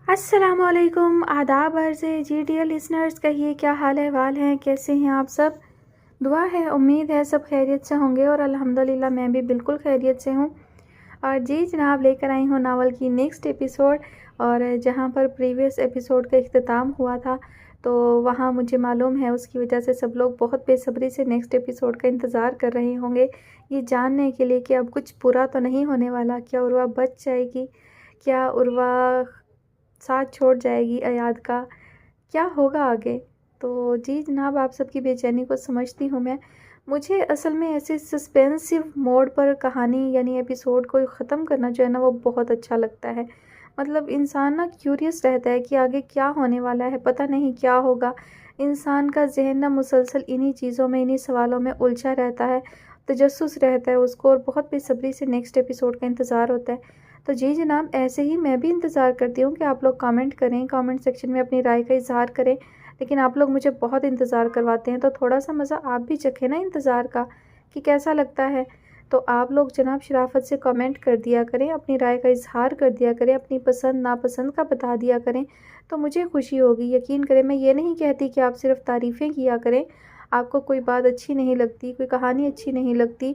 السلام علیکم، آداب عرض ہے جی ڈیئر لسنرز، کہیے کیا حال احوال ہیں، کیسے ہیں آپ سب؟ دعا ہے، امید ہے سب خیریت سے ہوں گے اور الحمدللہ میں بھی بالکل خیریت سے ہوں۔ اور جی جناب، لے کر آئی ہوں ناول کی نیکسٹ ایپیسوڈ، اور جہاں پر پریویس ایپیسوڈ کا اختتام ہوا تھا تو وہاں مجھے معلوم ہے اس کی وجہ سے سب لوگ بہت بے صبری سے نیکسٹ ایپیسوڈ کا انتظار کر رہے ہوں گے، یہ جاننے کے لیے کہ اب کچھ برا تو نہیں ہونے والا، کیا عروہ بچ جائے گی، کیا عروہ ساتھ چھوڑ جائے گی ایاد کا، کیا ہوگا آگے۔ تو جی جناب، آپ سب کی بے چینی کو سمجھتی ہوں میں۔ مجھے اصل میں ایسے سسپینسو موڈ پر کہانی یعنی ایپیسوڈ کو ختم کرنا جو ہے نا وہ بہت اچھا لگتا ہے۔ مطلب انسان نا کیوریس رہتا ہے کہ آگے کیا ہونے والا ہے، پتہ نہیں کیا ہوگا۔ انسان کا ذہن نا مسلسل انہی چیزوں میں، انہی سوالوں میں الجھا رہتا ہے، تجسس رہتا ہے اس کو، اور بہت بے صبری سے نیکسٹ ایپیسوڈ کا انتظار ہوتا ہے۔ تو جی جناب، ایسے ہی میں بھی انتظار کرتی ہوں کہ آپ لوگ کامنٹ کریں، کامنٹ سیکشن میں اپنی رائے کا اظہار کریں، لیکن آپ لوگ مجھے بہت انتظار کرواتے ہیں تو تھوڑا سا مزہ آپ بھی چکھیں نا انتظار کا کہ کیسا لگتا ہے۔ تو آپ لوگ جناب شرافت سے کامنٹ کر دیا کریں، اپنی رائے کا اظہار کر دیا کریں، اپنی پسند ناپسند کا بتا دیا کریں تو مجھے خوشی ہوگی۔ یقین کریں، میں یہ نہیں کہتی کہ آپ صرف تعریفیں کیا کریں، آپ کو کوئی بات اچھی نہیں لگتی، کوئی کہانی اچھی نہیں لگتی،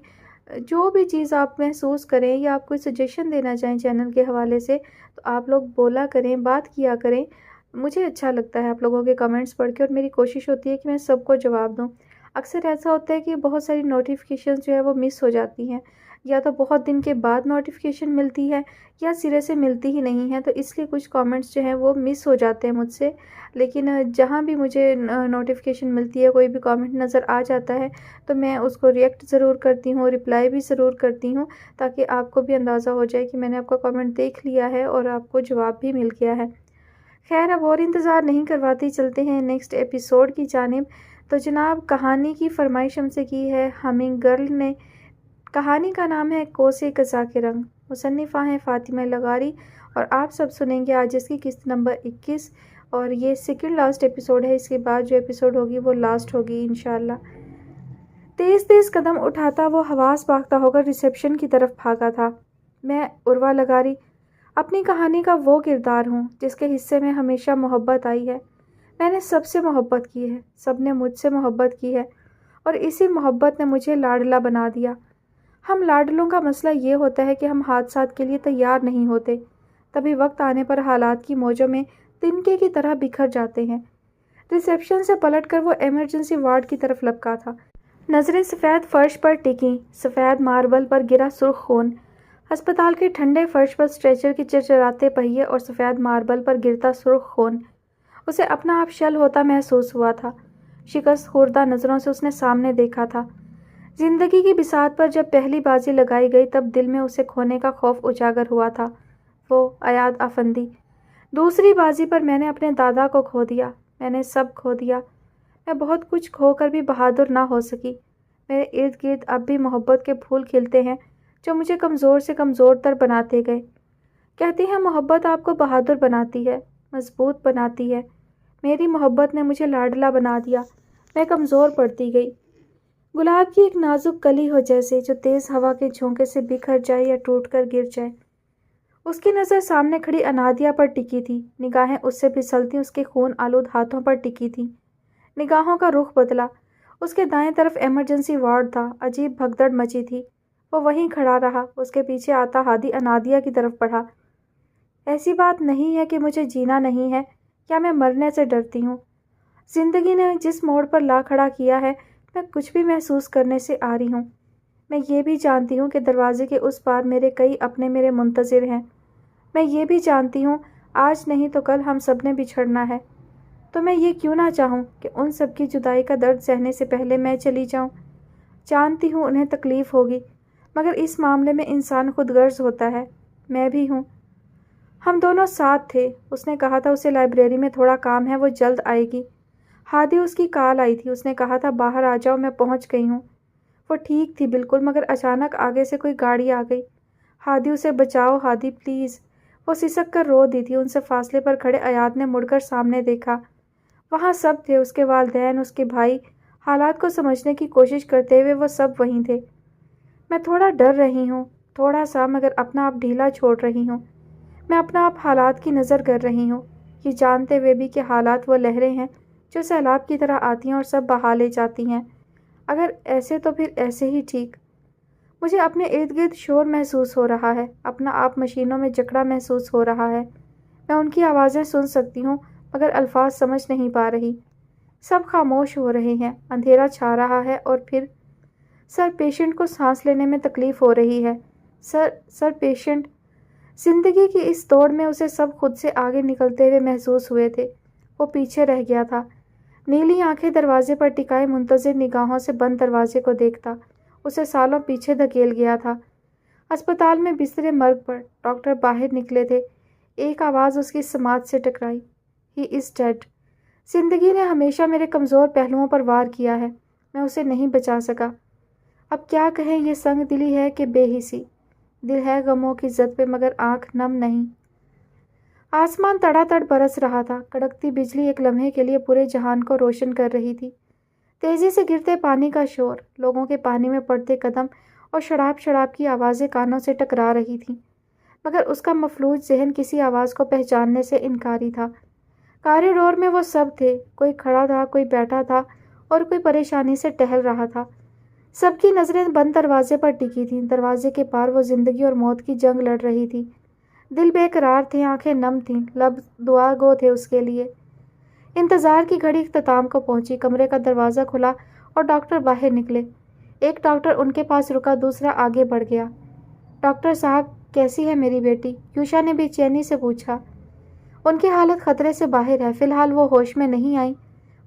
جو بھی چیز آپ محسوس کریں یا آپ کوئی سجیشن دینا چاہیں چینل کے حوالے سے تو آپ لوگ بولا کریں، بات کیا کریں۔ مجھے اچھا لگتا ہے آپ لوگوں کے کمنٹس پڑھ کے، اور میری کوشش ہوتی ہے کہ میں سب کو جواب دوں۔ اکثر ایسا ہوتا ہے کہ بہت ساری نوٹیفیکیشنز جو ہے وہ مس ہو جاتی ہیں، یا تو بہت دن کے بعد نوٹیفیکیشن ملتی ہے یا سرے سے ملتی ہی نہیں ہے، تو اس لیے کچھ کامنٹس جو ہیں وہ مس ہو جاتے ہیں مجھ سے۔ لیکن جہاں بھی مجھے نوٹیفیکیشن ملتی ہے، کوئی بھی کامنٹ نظر آ جاتا ہے تو میں اس کو ریئیکٹ ضرور کرتی ہوں، رپلائی بھی ضرور کرتی ہوں، تاکہ آپ کو بھی اندازہ ہو جائے کہ میں نے آپ کا کامنٹ دیکھ لیا ہے اور آپ کو جواب بھی مل گیا ہے۔ خیر، اب اور انتظار نہیں کرواتی، چلتے ہیں نیکسٹ ایپیسوڈ کی جانب۔ تو جناب، کہانی کی فرمائش ہم سے کی ہے ہمنگ گرل نے۔ کہانی کا نام ہے کوسے قضا کے رنگ، مصنفہ ہیں فاطمہ لغاری، اور آپ سب سنیں گے آج اس کی قسط نمبر 21، اور یہ سیکنڈ لاسٹ ایپیسوڈ ہے۔ اس کے بعد جو ایپیسوڈ ہوگی وہ لاسٹ ہوگی انشاءاللہ۔ تیز تیز قدم اٹھاتا وہ حواس باختہ ہو کر ریسیپشن کی طرف بھاگا تھا۔ میں عروہ لغاری اپنی کہانی کا وہ کردار ہوں جس کے حصے میں ہمیشہ محبت آئی ہے۔ میں نے سب سے محبت کی ہے، سب نے مجھ سے محبت کی ہے، اور اسی محبت نے مجھے لاڈلا بنا دیا۔ ہم لاڈلوں کا مسئلہ یہ ہوتا ہے کہ ہم حادثات کے لیے تیار نہیں ہوتے، تبھی وقت آنے پر حالات کی موجوں میں تنکے کی طرح بکھر جاتے ہیں۔ ریسیپشن سے پلٹ کر وہ ایمرجنسی وارڈ کی طرف لپکا تھا۔ نظریں سفید فرش پر ٹکیں، سفید ماربل پر گرا سرخ خون، ہسپتال کے ٹھنڈے فرش پر اسٹریچر کے چرچراتے پہیے اور سفید ماربل پر گرتا سرخ خون۔ اسے اپنا آپ شل ہوتا محسوس ہوا تھا۔ شکست خوردہ نظروں سے اس نے سامنے دیکھا تھا۔ زندگی کی بساط پر جب پہلی بازی لگائی گئی تب دل میں اسے کھونے کا خوف اجاگر ہوا تھا۔ وہ ایاد افندی۔ دوسری بازی پر میں نے اپنے دادا کو کھو دیا، میں نے سب کھو دیا۔ میں بہت کچھ کھو کر بھی بہادر نہ ہو سکی۔ میرے ارد گرد اب بھی محبت کے پھول کھلتے ہیں جو مجھے کمزور سے کمزور تر بناتے گئے۔ کہتے ہیں محبت آپ کو بہادر بناتی ہے، مضبوط بناتی ہے۔ میری محبت نے مجھے لاڈلا بنا دیا، میں کمزور پڑتی گئی۔ گلاب کی ایک نازک کلی ہو جیسے، جو تیز ہوا کے جھونکے سے بکھر جائے یا ٹوٹ کر گر جائے۔ اس کی نظر سامنے کھڑی انادیہ پر ٹکی تھی، نگاہیں اس سے پھسلتی اس کے خون آلود ہاتھوں پر ٹکی تھیں۔ نگاہوں کا رخ بدلا۔ اس کے دائیں طرف ایمرجنسی وارڈ تھا، عجیب بھگدڑ مچی تھی۔ وہ وہیں کھڑا رہا، اس کے پیچھے آتا ہادی انادیہ کی طرف بڑھا۔ ایسی بات نہیں ہے کہ مجھے جینا نہیں ہے یا میں مرنے سے ڈرتی ہوں۔ زندگی نے جس موڑ پر لا کھڑا کیا ہے، میں کچھ بھی محسوس کرنے سے آ رہی ہوں۔ میں یہ بھی جانتی ہوں کہ دروازے کے اس پار میرے کئی اپنے میرے منتظر ہیں۔ میں یہ بھی جانتی ہوں آج نہیں تو کل ہم سب نے بچھڑنا ہے۔ تو میں یہ کیوں نہ چاہوں کہ ان سب کی جدائی کا درد سہنے سے پہلے میں چلی جاؤں۔ جانتی ہوں انہیں تکلیف ہوگی، مگر اس معاملے میں انسان خود غرض ہوتا ہے، میں بھی ہوں۔ ہم دونوں ساتھ تھے۔ اس نے کہا تھا اسے لائبریری میں تھوڑا کام ہے، وہ جلد آئے گی۔ ہادی اس کی کال آئی تھی، اس نے کہا تھا باہر آ جاؤ، میں پہنچ گئی ہوں۔ وہ ٹھیک تھی بالکل، مگر اچانک آگے سے کوئی گاڑی آ گئی۔ ہادی اسے بچاؤ، ہادی پلیز۔ وہ سسک کر رو دی تھی۔ ان سے فاصلے پر کھڑے ایاد نے مڑ کر سامنے دیکھا۔ وہاں سب تھے، اس کے والدین، اس کے بھائی، حالات کو سمجھنے کی کوشش کرتے ہوئے وہ سب وہیں تھے۔ میں تھوڑا ڈر رہی ہوں، تھوڑا سا، مگر اپنا آپ ڈھیلا چھوڑ رہی ہوں۔ میں اپنا آپ حالات کی نظر کر رہی ہوں، یہ جانتے ہوئے بھی کہ حالات وہ لہریں ہیں جو سیلاب کی طرح آتی ہیں اور سب بہا لے جاتی ہیں۔ اگر ایسے تو پھر ایسے ہی ٹھیک۔ مجھے اپنے ارد گرد شور محسوس ہو رہا ہے، اپنا آپ مشینوں میں جکڑا محسوس ہو رہا ہے۔ میں ان کی آوازیں سن سکتی ہوں مگر الفاظ سمجھ نہیں پا رہی۔ سب خاموش ہو رہے ہیں، اندھیرا چھا رہا ہے اور پھر سر پیشنٹ کو سانس لینے میں تکلیف ہو رہی ہے۔ سر پیشنٹ زندگی کی اس دوڑ میں اسے سب خود سے آگے نکلتے ہوئے محسوس ہوئے تھے۔ وہ پیچھے رہ گیا تھا، نیلی آنکھیں دروازے پر ٹکائے منتظر نگاہوں سے بند دروازے کو دیکھتا۔ اسے سالوں پیچھے دھکیل گیا تھا۔ اسپتال میں بستر مرگ پر ڈاکٹر باہر نکلے تھے۔ ایک آواز اس کی سماعت سے ٹکرائی، "ہی از ڈیڈ"۔ زندگی نے ہمیشہ میرے کمزور پہلوؤں پر وار کیا ہے، میں اسے نہیں بچا سکا۔ اب کیا کہیں، یہ سنگ دلی ہے کہ بے حسی۔ دل ہے غموں کی زد پہ مگر آنکھ نم نہیں۔ آسمان تڑا تڑ برس رہا تھا، کڑکتی بجلی ایک لمحے کے لیے پورے جہان کو روشن کر رہی تھی۔ تیزی سے گرتے پانی کا شور، لوگوں کے پانی میں پڑتے قدم اور شڑاپ شڑاپ کی آوازیں کانوں سے ٹکرا رہی تھیں، مگر اس کا مفلوج ذہن کسی آواز کو پہچاننے سے انکاری تھا۔ کاریڈور میں وہ سب تھے، کوئی کھڑا تھا، کوئی بیٹھا تھا اور کوئی پریشانی سے ٹہل رہا تھا۔ سب کی نظریں بند دروازے پر ٹکی تھیں۔ دروازے کے پار وہ زندگی اور موت کی جنگ لڑ رہی تھی۔ دل بے قرار تھے، آنکھیں نم تھیں، لب دعا گو تھے اس کے لیے۔ انتظار کی گھڑی اختتام کو پہنچی، کمرے کا دروازہ کھلا اور ڈاکٹر باہر نکلے۔ ایک ڈاکٹر ان کے پاس رکا، دوسرا آگے بڑھ گیا۔ "ڈاکٹر صاحب، کیسی ہے میری بیٹی؟" یوشا نے بے چینی سے پوچھا۔ "ان کی حالت خطرے سے باہر ہے، فی الحال وہ ہوش میں نہیں آئی۔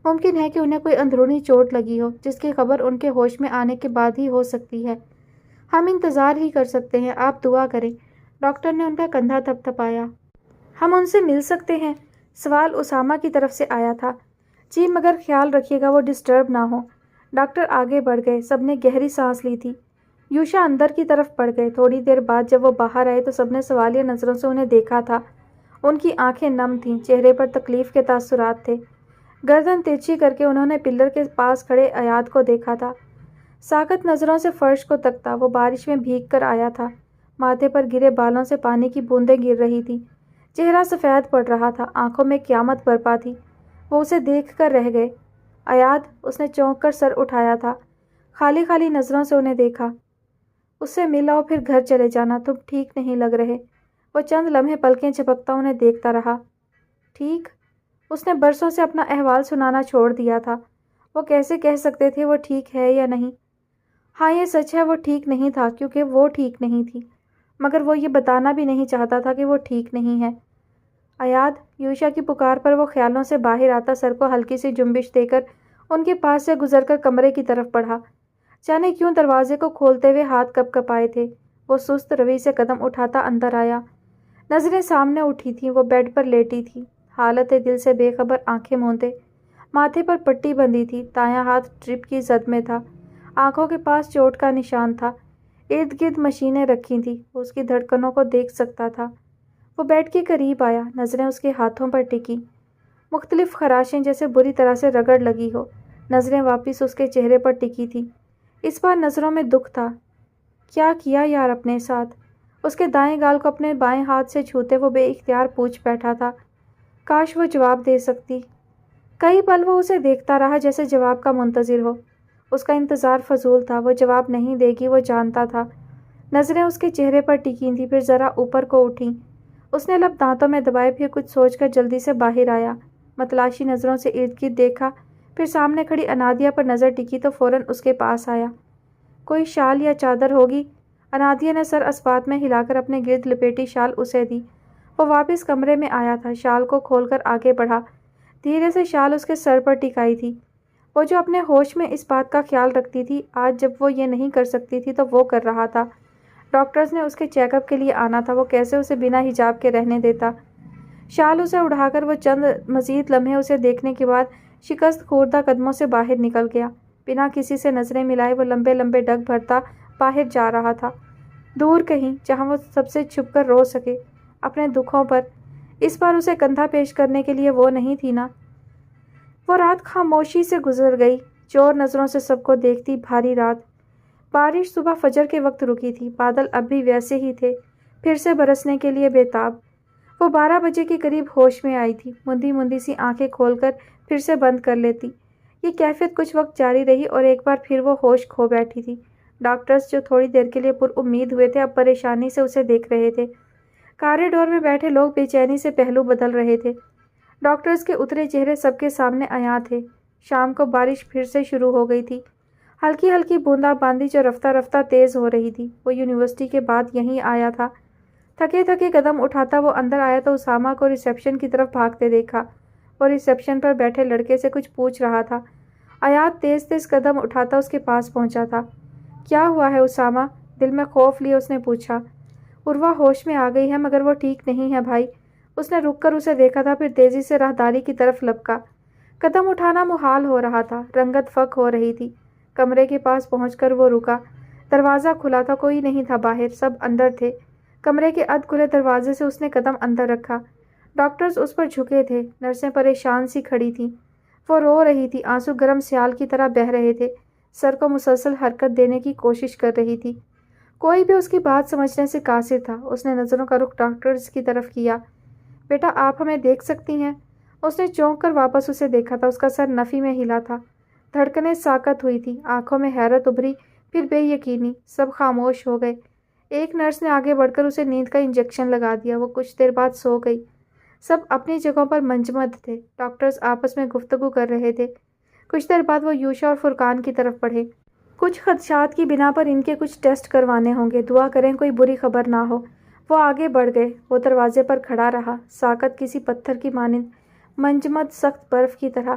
ممکن ہے کہ انہیں کوئی اندرونی چوٹ لگی ہو، جس کی خبر ان کے ہوش میں آنے کے بعد ہی ہو سکتی ہے۔ ہم انتظار ہی کر سکتے ہیں، آپ دعا کریں۔" ڈاکٹر نے ان کا کندھا تھپ تھپایا۔ "ہم ان سے مل سکتے ہیں؟" سوال اسامہ کی طرف سے آیا تھا۔ "جی، مگر خیال رکھیے گا وہ ڈسٹرب نہ ہو۔" ڈاکٹر آگے بڑھ گئے، سب نے گہری سانس لی تھی۔ یوشا اندر کی طرف بڑھ گئے۔ تھوڑی دیر بعد جب وہ باہر آئے تو سب نے سوالیہ نظروں سے انہیں دیکھا تھا۔ ان کی آنکھیں نم تھیں، چہرے پر تکلیف کے تاثرات تھے۔ گردن ترچھی کر کے انہوں نے پلر کے پاس کھڑے ایاد کو دیکھا تھا۔ ساکت نظروں سے فرش کو تکتا، وہ بارش میں بھیگ کر آیا تھا۔ ماتھے پر گرے بالوں سے پانی کی بوندیں گر رہی تھیں، چہرہ سفید پڑ رہا تھا، آنکھوں میں قیامت برپا تھی۔ وہ اسے دیکھ کر رہ گئے۔ "ایاد"، اس نے چونک کر سر اٹھایا تھا۔ خالی خالی نظروں سے انہیں دیکھا۔ "اس سے مل آؤ پھر گھر چلے جانا، تم ٹھیک نہیں لگ رہے۔" وہ چند لمحے پلکیں جھپکتا انہیں دیکھتا رہا۔ "ٹھیک؟" اس نے برسوں سے اپنا احوال سنانا چھوڑ دیا تھا، وہ کیسے کہہ سکتے تھے وہ ٹھیک ہے یا نہیں؟ ہاں، یہ سچ ہے، وہ ٹھیک نہیں تھا کیونکہ وہ ٹھیک نہیں تھی، مگر وہ یہ بتانا بھی نہیں چاہتا تھا کہ وہ ٹھیک نہیں ہے۔ "ایاد"، یوشا کی پکار پر وہ خیالوں سے باہر آتا سر کو ہلکی سی جنبش دے کر ان کے پاس سے گزر کر کمرے کی طرف بڑھا۔ جانے کیوں دروازے کو کھولتے ہوئے ہاتھ کپ کپائے تھے، وہ سست روی سے قدم اٹھاتا اندر آیا۔ نظریں سامنے اٹھی تھیں، وہ بیڈ پر لیٹی تھی، حالت دل سے بے خبر، آنکھیں موندے۔ ماتھے پر پٹی بندھی تھی، دایاں ہاتھ ڈرپ کی زد میں تھا، آنکھوں کے پاس چوٹ کا نشان تھا۔ ارد گرد مشینیں رکھی تھیں، وہ اس کی دھڑکنوں کو دیکھ سکتا تھا۔ وہ بیڈ کے قریب آیا، نظریں اس کے ہاتھوں پر ٹکی، مختلف خراشیں جیسے بری طرح سے رگڑ لگی ہو۔ نظریں واپس اس کے چہرے پر ٹکی تھیں، اس بار نظروں میں دکھ تھا۔ "کیا کیا یار اپنے ساتھ؟" اس کے دائیں گال کو اپنے بائیں ہاتھ سے چھوتے وہ بے اختیار پوچھ بیٹھا تھا۔ کاش وہ جواب دے سکتی۔ کئی پل وہ اسے دیکھتا رہا جیسے جواب کا منتظر ہو۔ اس کا انتظار فضول تھا، وہ جواب نہیں دے گی، وہ جانتا تھا۔ نظریں اس کے چہرے پر ٹکی تھیں، پھر ذرا اوپر کو اٹھیں۔ اس نے لب دانتوں میں دبائے، پھر کچھ سوچ کر جلدی سے باہر آیا، متلاشی نظروں سے ارد گرد دیکھا، پھر سامنے کھڑی انادیہ پر نظر ٹکی تو فوراً اس کے پاس آیا۔ "کوئی شال یا چادر ہوگی؟" انادیہ نے سر اسپات میں ہلا کر اپنے گرد لپیٹی شال اسے دی۔ وہ واپس کمرے میں آیا تھا، شال کو کھول کر آگے بڑھا، دھیرے سے شال اس کے سر پر ٹکائی تھی۔ وہ جو اپنے ہوش میں اس بات کا خیال رکھتی تھی، آج جب وہ یہ نہیں کر سکتی تھی تو وہ کر رہا تھا۔ ڈاکٹرز نے اس کے چیک اپ کے لیے آنا تھا، وہ کیسے اسے بنا حجاب کے رہنے دیتا؟ شال اسے اڑا کر وہ چند مزید لمحے اسے دیکھنے کے بعد شکست خوردہ قدموں سے باہر نکل گیا۔ بنا کسی سے نظریں ملائے وہ لمبے لمبے ڈگ بھرتا باہر جا رہا تھا، دور کہیں جہاں وہ سب سے چھپ کر رو سکے اپنے دکھوں پر۔ اس بار اسے کندھا پیش کرنے کے لیے وہ نہیں تھی نا۔ وہ رات خاموشی سے گزر گئی، چور نظروں سے سب کو دیکھتی بھاری رات۔ بارش صبح فجر کے وقت رکی تھی، بادل اب بھی ویسے ہی تھے، پھر سے برسنے کے لیے بے تاب۔ وہ 12 بجے کے قریب ہوش میں آئی تھی، مندی مندی سی آنکھیں کھول کر پھر سے بند کر لیتی۔ یہ کیفیت کچھ وقت جاری رہی اور ایک بار پھر وہ ہوش کھو بیٹھی تھی۔ ڈاکٹرز جو تھوڑی دیر کے لیے پر امید ہوئے تھے اب پریشانی سے اسے دیکھ رہے تھے۔ کاریڈور میں بیٹھے لوگ بے چینی سے پہلو بدل رہے تھے۔ ڈاکٹرز کے اترے چہرے سب کے سامنے عیاں تھے۔ شام کو بارش پھر سے شروع ہو گئی تھی، ہلکی ہلکی بوندا باندی جو رفتہ رفتہ تیز ہو رہی تھی۔ وہ یونیورسٹی کے بعد یہیں آیا تھا۔ تھکے تھکے قدم اٹھاتا وہ اندر آیا تو اسامہ کو ریسیپشن کی طرف بھاگتے دیکھا۔ وہ ریسیپشن پر بیٹھے لڑکے سے کچھ پوچھ رہا تھا۔ ایاد تیز تیز قدم اٹھاتا اس کے پاس پہنچا تھا۔ کیا ہوا ہے اسامہ؟ دل میں خوف لیے اس نے پوچھا۔ عروہ ہوش میں آ گئی ہے مگر وہ ٹھیک نہیں ہے بھائی۔ اس نے رک کر اسے دیکھا تھا، پھر تیزی سے راہداری کی طرف لپکا۔ قدم اٹھانا محال ہو رہا تھا، رنگت فک ہو رہی تھی۔ کمرے کے پاس پہنچ کر وہ رکا۔ دروازہ کھلا تھا، کوئی نہیں تھا باہر، سب اندر تھے۔ کمرے کے ادھ کھلے دروازے سے اس نے قدم اندر رکھا۔ ڈاکٹرز اس پر جھکے تھے، نرسیں پریشان سی کھڑی تھیں۔ وہ رو رہی تھی، آنسو گرم سیال کی طرح بہہ رہے تھے، سر کو مسلسل حرکت دینے کی کوشش کر رہی تھی۔ کوئی بھی اس کی بات سمجھنے سے قاصر تھا۔ اس نے نظروں کا رخ ڈاکٹرز کی طرف کیا۔ بیٹا آپ ہمیں دیکھ سکتی ہیں؟ اس نے چونک کر واپس اسے دیکھا تھا، اس کا سر نفی میں ہلا تھا، دھڑکنیں ساکت ہوئی تھی، آنکھوں میں حیرت ابھری، پھر بے یقینی۔ سب خاموش ہو گئے۔ ایک نرس نے آگے بڑھ کر اسے نیند کا انجیکشن لگا دیا۔ وہ کچھ دیر بعد سو گئی۔ سب اپنی جگہوں پر منجمد تھے۔ ڈاکٹرز آپس میں گفتگو کر رہے تھے۔ کچھ دیر بعد وہ یوشا اور فرقان کی طرف بڑھے۔ کچھ خدشات کی بنا پر ان کے کچھ ٹیسٹ کروانے ہوں گے، دعا کریں کوئی بری خبر نہ ہو۔ وہ آگے بڑھ گئے۔ وہ دروازے پر کھڑا رہا، ساکت کسی پتھر کی مانند، منجمد سخت برف کی طرح۔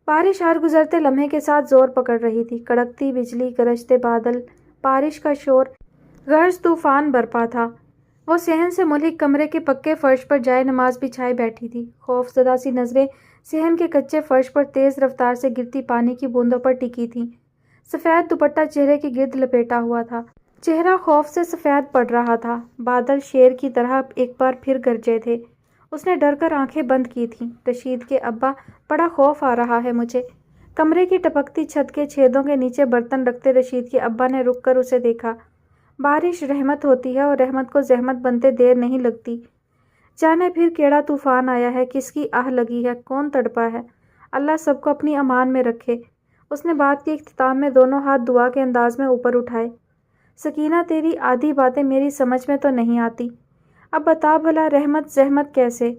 بارش ہر گزرتے لمحے کے ساتھ زور پکڑ رہی تھی، کڑکتی بجلی، گرجتے بادل، بارش کا شور، غرض طوفان برپا تھا۔ وہ صحن سے ملحق کمرے کے پکے فرش پر جائے نماز بچھائے بیٹھی تھی۔ خوف زدہ سی نظریں صحن کے کچے فرش پر تیز رفتار سے گرتی پانی کی بوندوں پر ٹکی تھیں۔ سفید دوپٹہ چہرے کے گرد لپیٹا ہوا تھا، چہرہ خوف سے سفید پڑ رہا تھا۔ بادل شیر کی طرح ایک بار پھر گرجے تھے۔ اس نے ڈر کر آنکھیں بند کی تھیں۔ رشید کے ابا، بڑا خوف آ رہا ہے مجھے۔ کمرے کی ٹپکتی چھت کے چھیدوں کے نیچے برتن رکھتے رشید کے ابا نے رک کر اسے دیکھا۔ بارش رحمت ہوتی ہے اور رحمت کو زحمت بنتے دیر نہیں لگتی۔ جانے پھر کیڑا طوفان آیا ہے، کس کی آہ لگی ہے، کون تڑپا ہے، اللہ سب کو اپنی امان میں رکھے۔ اس نے بات کے اختتام میں دونوں ہاتھ دعا کے انداز میں اوپر اٹھائے۔ سکینہ تیری آدھی باتیں میری سمجھ میں تو نہیں آتی، اب بتا بھلا رحمت زحمت کیسے؟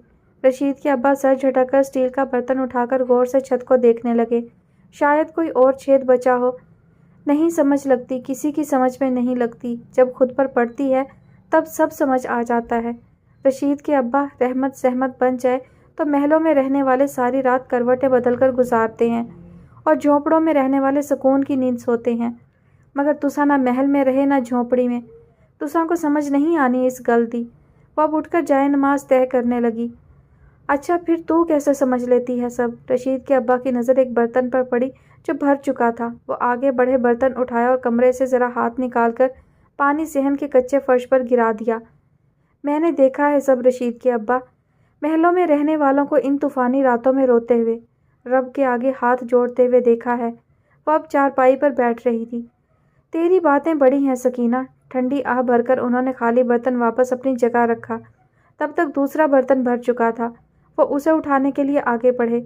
رشید کے ابا سر جھٹک کر اسٹیل کا برتن اٹھا کر غور سے چھت کو دیکھنے لگے۔ شاید کوئی اور چھید بچا ہو، نہیں سمجھ لگتی، کسی کی سمجھ میں نہیں لگتی، جب خود پر پڑتی ہے تب سب سمجھ آ جاتا ہے۔ رشید کے ابا، رحمت زحمت بن جائے تو محلوں میں رہنے والے ساری رات کروٹیں بدل کر گزارتے ہیں اور جھونپڑوں میں رہنے والے سکون کی نیند سوتے ہیں، مگر تسا نہ محل میں رہے نہ جھونپڑی میں، تسا کو سمجھ نہیں آنی اس گل دی۔ وہ اب اٹھ کر جائے نماز طے کرنے لگی۔ اچھا پھر تو کیسے سمجھ لیتی ہے سب؟ رشید کے ابا کی نظر ایک برتن پر پڑی جو بھر چکا تھا۔ وہ آگے بڑھے، برتن اٹھایا اور کمرے سے ذرا ہاتھ نکال کر پانی صحن کے کچے فرش پر گرا دیا۔ میں نے دیکھا ہے سب رشید کے ابا، محلوں میں رہنے والوں کو ان طوفانی راتوں میں روتے ہوئے، رب کے آگے ہاتھ جوڑتے ہوئے دیکھا ہے۔ وہ اب چارپائی پر بیٹھ رہی تھی۔ تیری باتیں بڑی ہیں سکینہ۔ ٹھنڈی آہ بھر کر انہوں نے خالی برتن واپس اپنی جگہ رکھا۔ تب تک دوسرا برتن بھر چکا تھا۔ وہ اسے اٹھانے کے لیے آگے بڑھے۔